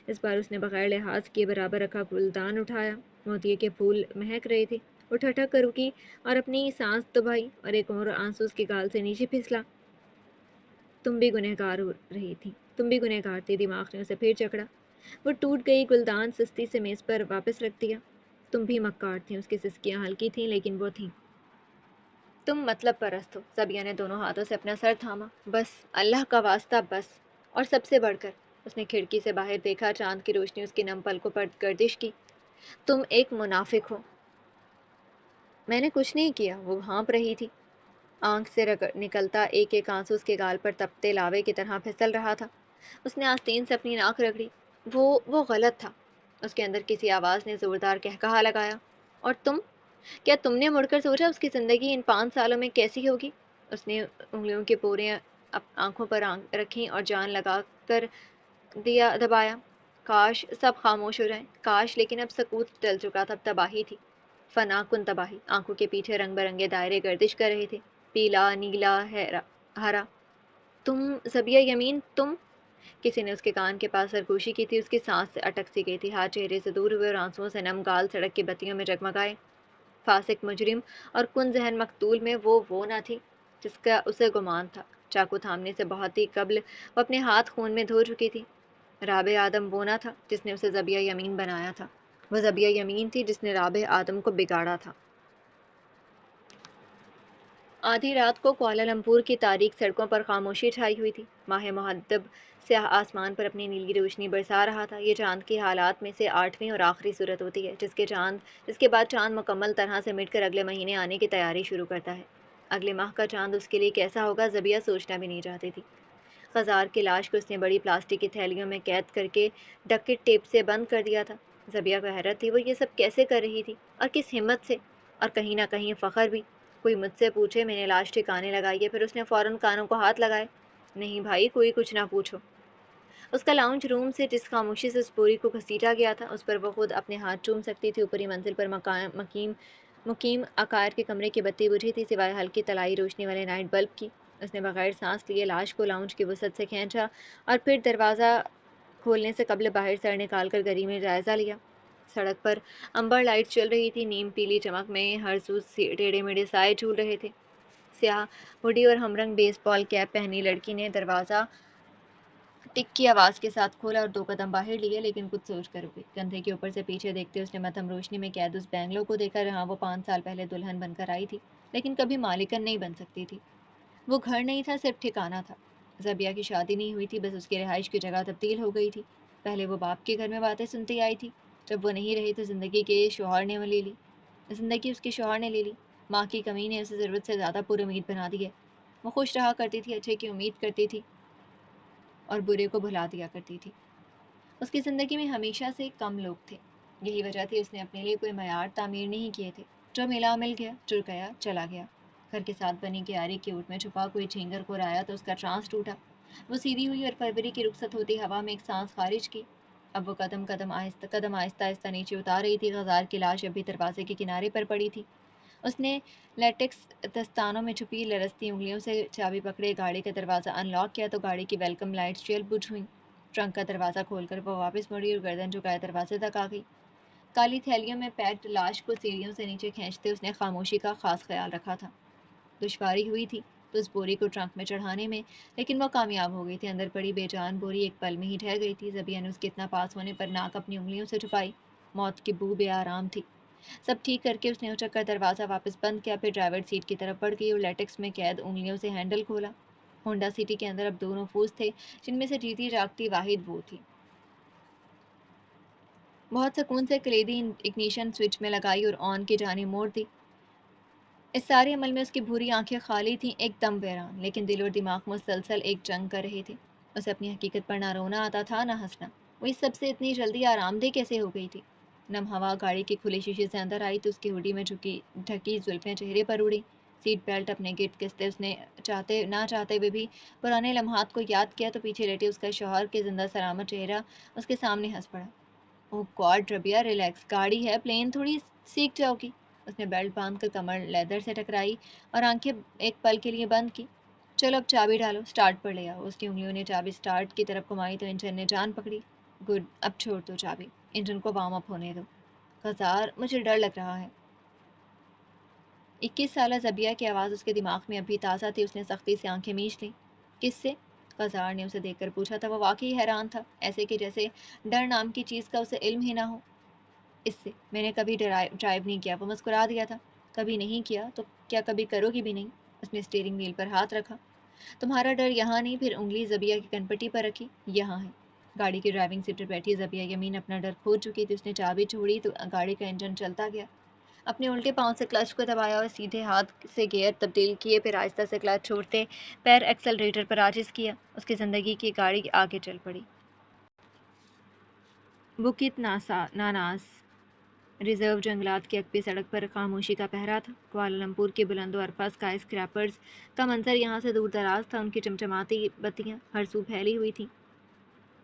اس بار اس نے بغیر لحاظ کیے برابر رکھا گلدان اٹھایا۔ موتیے کے پھول مہک رہے تھے۔ وہ ٹھٹک کر رکی اور اپنی سانس دبائی، اور ایک اور آنسو اس کے گال سے نیچے پھسلا۔ تم بھی گنہگار ہو رہی تھی، تم بھی گنہگار تھی۔ دماغ نے اسے پھر جکڑا۔ وہ ٹوٹ گئی گلدان سستی سے میز پر واپس رکھ دیا۔ تم بھی مکار تھیں۔ اس کی سسکیاں ہلکی تھیں لیکن وہ تھیں۔ تم مطلب پرست ہو۔ زبیہ نے دونوں ہاتھوں سے اپنا سر تھاما۔ بس، اللہ کا واسطہ بس، اور سب سے بڑھ کر۔ اس نے کھڑکی سے باہر دیکھا، چاند کی روشنی اس کے نم پلکوں پر گردش کی۔ تم ایک منافق ہو۔ میں نے کچھ نہیں کیا، وہ ہانپ رہی تھی۔ آنکھ سے نکلتا ایک ایک آنسو اس کے گال پر تپتے لاوے کی طرح پھسل رہا تھا۔ اس نے آستین سے اپنی ناک رگڑی۔ وہ غلط تھا۔ اس کے اندر کسی آواز نے زوردار قہقہا لگایا۔ اور تم؟ کیا تم نے مڑ کر سوچا اس کی زندگی ان 5 سالوں میں کیسی ہوگی؟ اس نے انگلیوں کے پورے آنکھوں پر رکھیں اور جان لگا کر دبایا۔ کاش سب خاموش ہو جائیں، کاش، لیکن اب سکوت ٹل چکا تھا، اب تباہی تھی، فنا کن تباہی۔ آنکھوں کے پیچھے رنگ برنگے دائرے گردش کر رہے تھے، پیلا، نیلا، ہرا۔ تم زبیہ یمین، تم؟ کسی نے اس کے کان کے پاس سرگوشی کی تھی۔ اس کی سانس سے اٹک سی گئی تھی، ہاتھ چہرے سے دور ہوئے اور آنسوؤں سے نم گال سڑک کی بتیوں میں جگمگائے۔ فاسق، مجرم اور کن ذہن مقتول میں وہ نہ تھی جس کا اسے گمان تھا۔ چاقو تھامنے سے بہت ہی قبل وہ اپنے ہاتھ خون میں دھو چکی تھی۔ رابع آدم وہ نہ تھا جس نے اسے زبیہ یمین بنایا تھا، وہ زبیہ یمین تھی جس نے رابع آدم کو بگاڑا تھا۔ آدھی رات کو کوالالمپور کی تاریک سڑکوں پر خاموشی چھائی ہوئی تھی۔ ماہ محدب سیاہ آسمان پر اپنی نیلی روشنی برسا رہا تھا۔ یہ چاند کی حالات میں سے 8ویں اور آخری صورت ہوتی ہے جس کے بعد چاند مکمل طرح سے مٹ کر اگلے مہینے آنے کی تیاری شروع کرتا ہے۔ اگلے ماہ کا چاند اس کے لیے کیسا ہوگا زبیہ سوچنا بھی نہیں چاہتی تھی۔ خضار کی لاش کو اس نے بڑی پلاسٹک کی تھیلیوں میں قید کر کے ڈکٹ ٹیپ سے بند کر دیا تھا۔ زبیہ کو حیرت تھی، وہ یہ سب کیسے کر رہی تھی اور کس ہمت سے؟ اور کہیں نہ کہیں فخر بھی۔ کوئی مجھ سے پوچھے میں نے لاش ٹھکانے لگائی ہے، پھر اس نے فوراً کانوں کو ہاتھ لگائے۔ نہیں بھائی، کوئی کچھ نہ پوچھو۔ اس کا لاؤنج روم سے جس خاموشی سے اس بوری کو گھسیٹا گیا تھا، اس پر وہ خود اپنے ہاتھ چوم سکتی تھی۔ اوپری منزل پر مقیم عقائر کے کمرے کی بتی بجھی تھی، سوائے ہلکی طلائی روشنی والے نائٹ بلب کی۔ اس نے بغیر سانس لیے لاش کو لاؤنج کی وسعت سے کھینچا اور پھر دروازہ کھولنے سے قبل باہر سر نکال کر گلی میں جائزہ لیا۔ سڑک پر امبر لائٹ چل رہی تھی، نیم پیلی چمک میں ہر سو ٹیڑھے میڑھے سائے جھول رہے تھے۔ سیاہ ہڈی اور ہمرنگ بیس بال کیپ پہنی لڑکی نے دروازہ ٹک کی آواز کے ساتھ کھولا اور 2 قدم باہر لیے، لیکن کچھ سوچ کر رکی۔ کندھے کے اوپر سے پیچھے دیکھتے اس نے مدھم روشنی میں قید اس بینگلو کو دیکھا جہاں وہ 5 سال پہلے دلہن بن کر آئی تھی، لیکن کبھی مالکن نہیں بن سکتی تھی۔ وہ گھر نہیں تھا، صرف ٹھکانہ تھا۔ زبیہ کی شادی نہیں ہوئی تھی، بس اس کی رہائش کی جگہ تبدیل ہو گئی تھی۔ پہلے وہ باپ کے گھر میں باتیں سنتی آئی تھی، جب وہ نہیں رہی تو زندگی اس کے شوہر نے لے لی۔ ماں کی کمی نے اسے ضرورت سے زیادہ پر امید بنا دی ہے۔ وہ خوش رہا کرتی تھی، اچھے کی امید کرتی تھی اور برے کو بھلا دیا کرتی تھی۔ اس کی زندگی میں ہمیشہ سے کم لوگ تھے، یہی وجہ تھی اس نے اپنے لیے کوئی معیار تعمیر نہیں کیے تھے۔ جو ملا مل گیا، جو گیا چلا گیا۔ گھر کے ساتھ بنی کیاری کی اوٹ میں چھپا کوئی جھینگر کو آیا تو اس کا ٹرانس ٹوٹا۔ وہ سیدھی ہوئی اور فروری کی رخصت ہوتی ہوا میں ایک سانس خارج کی۔ اب وہ قدم آہستہ آہستہ نیچے اتار رہی تھی۔ غزال کی لاش ابھی دروازے کے کنارے پر پڑی تھی۔ اس نے لیٹکس دستانوں میں چھپی لرزتی انگلیوں سے چابی پکڑے گاڑی کا دروازہ ان لاک کیا تو گاڑی کی ویلکم لائٹس جل بجھ ہوئیں۔ ٹرنک کا دروازہ کھول کر وہ واپس مڑی اور گردن جھکائے دروازے تک آ گئی۔ کالی تھیلیوں میں پیکڈ لاش کو سیڑھیوں سے نیچے کھینچتے اس نے خاموشی کا خاص خیال رکھا تھا۔ دشواری ہوئی تھی تو اس بوری کو ٹرنک میں چڑھانے میں، لیکن وہ کامیاب ہو گئی تھی۔ اندر پڑی بے جان بوری ایک پل میں ہی ڈھہ گئی تھی۔ زبیہ نے اس کے اتنا پاس ہونے پر ناک اپنی انگلیوں سے چھپائی۔ موت کی بو بے آرام تھی۔ سب ٹھیک کر کے اس نے اچک کر دروازہ واپس بند کیا، پھر ڈرائیور سیٹ کی طرف بڑھ گئی اور لیٹکس میں قید انگلیوں سے ہینڈل کھولا۔ ہونڈا سٹی کے اندر اب 2 نفوس تھے، جن میں سے جیتی جاگتی واحد وہ تھی۔ بہت سکون سے کلیدی اگنیشن سوئچ میں لگائی اور آن کی جانب موڑ دی۔ اس سارے عمل میں اس کی بھوری آنکھیں خالی تھیں، ایک دم ویران، لیکن دل اور دماغ مسلسل ایک جنگ کر رہے تھے۔ اسے اپنی حقیقت پر نہ رونا آتا تھا نہ ہنسنا۔ وہ اس سب سے اتنی جلدی آرام دہ کیسے ہو گئی تھی؟ نم ہوا گاڑی کے کھلے شیشے سے اندر آئی تو اس کی ہڈی میں ڈھکی زلفیں چہرے پر اڑی۔ سیٹ بیلٹ اپنے گرد کستے اس نے نہ چاہتے ہوئے بھی پرانے لمحات کو یاد کیا تو پیچھے لیٹے اس کا شوہر کے زندہ سلامت چہرہ اس کے سامنے ہنس پڑا۔ اوہ گاڈ ربیہ، ریلیکس، گاڑی ہے، پلین تھوڑی سیکھ جاؤ گی۔ اس نے بیلٹ باندھ کر کمر لیدر سے ٹکرائی اور آنکھیں ایک پل کے لیے بند کی۔ چلو اب چابی ڈالو، سٹارٹ پر لے آؤ۔ اس کی انگلیوں نے چابی سٹارٹ کی طرف گھمائی تو انجن نے جان پکڑی۔ گڈ، اب چھوڑ دو چابی، انجن کو وارم اپ ہونے دو۔ غزال، مجھے ڈر لگ رہا ہے۔ 21 سالہ زبیہ کی آواز اس کے دماغ میں ابھی تازہ تھی۔ اس نے سختی سے آنکھیں میچ لیں۔ کس سے؟ غزال نے اسے دیکھ کر پوچھا تھا۔ وہ واقعی حیران تھا، ایسے کہ جیسے ڈر نام کی چیز کا اسے علم ہی نہ ہو۔ اس سے میں نے کبھی ڈرائیو نہیں کیا۔ وہ مسکرا دیا تھا۔ کبھی نہیں کیا تو کیا کبھی کرو گی بھی نہیں؟ اس نے اسٹیئرنگ وہیل پر ہاتھ رکھا۔ تمہارا ڈر یہاں نہیں، پھر انگلی زبیہ کی کنپٹی پر رکھی۔ یہاں ہے۔ گاڑی کی ڈرائیونگ سیٹ پر بیٹھی زبیہ یمین اپنا ڈر کھو چکی تھی۔ اس نے چابی چھوڑی تو گاڑی کا انجن چلتا گیا۔ اپنے الٹے پاؤں سے کلچ کو دبایا اور سیدھے ہاتھ سے گیئر تبدیل کیے، پھر آہستہ سے کلچ چھوڑتے پیر ایکسلریٹر پر عاجز کیا۔ اس کی زندگی کی گاڑی آگے چل پڑی۔ بکت ناناس ریزرو جنگلات کی اکبی سڑک پر خاموشی کا پہرا تھا۔ کوالالمپور کے بلند و عرفہ اسکائی اسکریپرز کا منظر یہاں سے دور دراز تھا۔ ان کی چمچماتی بتیاں ہر سو پھیلی ہوئی تھیں،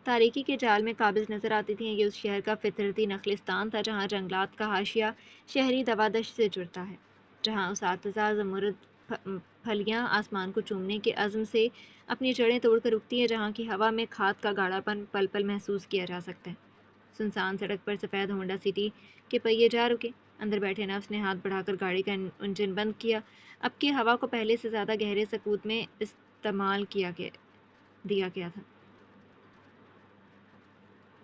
تاریکی کے جال میں قابض نظر آتی تھیں۔ یہ اس شہر کا فطرتی نخلستان تھا جہاں جنگلات کا حاشیہ شہری دوادش سے جڑتا ہے، جہاں اساتذہ زمرد پھلیاں آسمان کو چومنے کے عزم سے اپنی جڑیں توڑ کر اگتی ہیں، جہاں کی ہوا میں کھاد کا گاڑھا پن پل پل محسوس کیا جا سکتا ہے۔ سنسان سڑک پر سفید ہونڈا سٹی کے پہیے جا رکے۔ اندر بیٹھے نفس نے ہاتھ بڑھا کر گاڑی کا انجن بند کیا۔ اب کی ہوا کو پہلے سے زیادہ گہرے سکوت میں استعمال دیا گیا تھا۔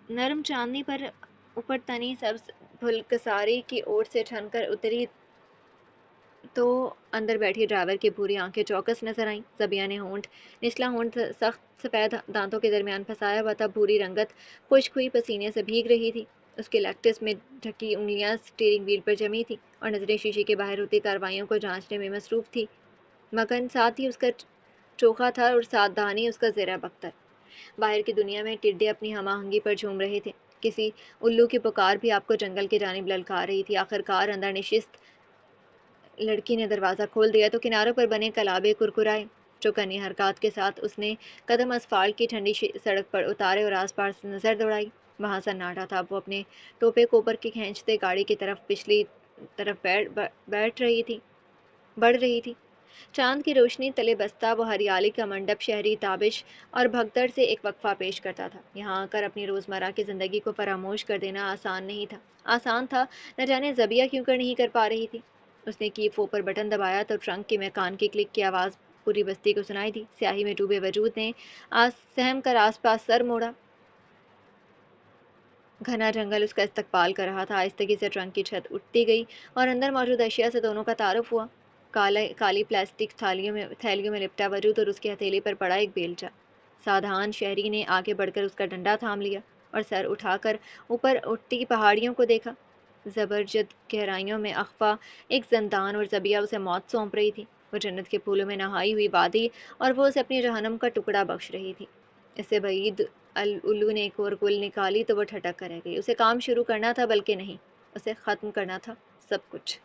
نرم چاندنی پر اوپر تنی سبز پھلکساری کی اوٹ سے ٹھن کر اتری تو اندر بیٹھی ڈرائیور کی بھوری آنکھیں چوکس نظر آئیں۔ زبیہ نے نچلا ہونٹ سخت سفید دانتوں کے درمیان پھنسایا ہوا تھا۔ بھوری رنگت خشک ہوئی پسینے سے بھیگ رہی تھی۔ اس کی لیٹکس میں ڈھکی انگلیاں اسٹیئرنگ وہیل پر جمی تھیں اور نظریں شیشے کے باہر ہوتی کارروائیوں کو جانچنے میں مصروف تھی۔ مگن ساتھ ہی اس کا چوکھا تھا اور ساتھ اس کا زیرہ بختر۔ باہر کی دنیا میں ٹڈے اپنی ہم آہنگی پر جھوم رہے تھے۔ کسی الو کی پکار بھی آپ کو جنگل کی جانب للکار رہی تھی۔ آخر کار اندر نشست لڑکی نے دروازہ کھول دیا تو کناروں پر بنے کلابے کرکرائے۔ چوکنی حرکات کے ساتھ اس نے قدم اسفالٹ کی ٹھنڈی سڑک پر اتارے اور آس پاس نظر دوڑائی۔ وہاں سناٹا تھا۔ وہ اپنے ٹوپے کو اوپر کی کھینچتے گاڑی کی طرف پچھلی طرف بڑھ رہی تھی۔ چاند کی روشنی تلے بستہ وہ ہریالی کا منڈپ شہری تابش اور بھگدڑ سے ایک وقفہ پیش کرتا تھا۔ یہاں آ کر اپنی روزمرہ کی زندگی کو فراموش کر دینا آسان نہیں تھا۔ آسان تھا، نہ جانے زبیہ کیوں کر نہیں کر پا رہی تھی۔ اس نے کی فو پر بٹن دبایا تو ٹرنک کے مکان کی کلک کی آواز پوری بستی کو سنائی دی۔ سیاہی میں ڈوبے وجود نے سہم کر آس پاس سر موڑا۔ گھنا جنگل اس کا استقبال کر رہا تھا۔ آہستگی سے ٹرنک کی چھت اٹھتی گئی اور اندر موجود اشیاء سے دونوں کا تعارف ہوا۔ کالی پلاسٹک تھیلیوں میں لپٹا وجود اور اس کی ہتھیلی پر پڑا ایک بیلچہ۔ سادھان شہری نے آگے بڑھ کر اس کا ڈنڈا تھام لیا اور سر اٹھا کر اوپر اٹھتی پہاڑیوں کو دیکھا۔ زبرجد گہرائیوں میں اخفا ایک زندان اور زبیہ اسے موت سونپ رہی تھی۔ وہ جنت کے پھولوں میں نہائی ہوئی وادی اور وہ اسے اپنی جہنم کا ٹکڑا بخش رہی تھی۔ اس سے بعید الو نے ایک اور گل نکالی تو وہ ٹھٹک کر رہ گئی۔ اسے کام شروع کرنا تھا بلکہ نہیں، اسے ختم کرنا تھا سب کچھ۔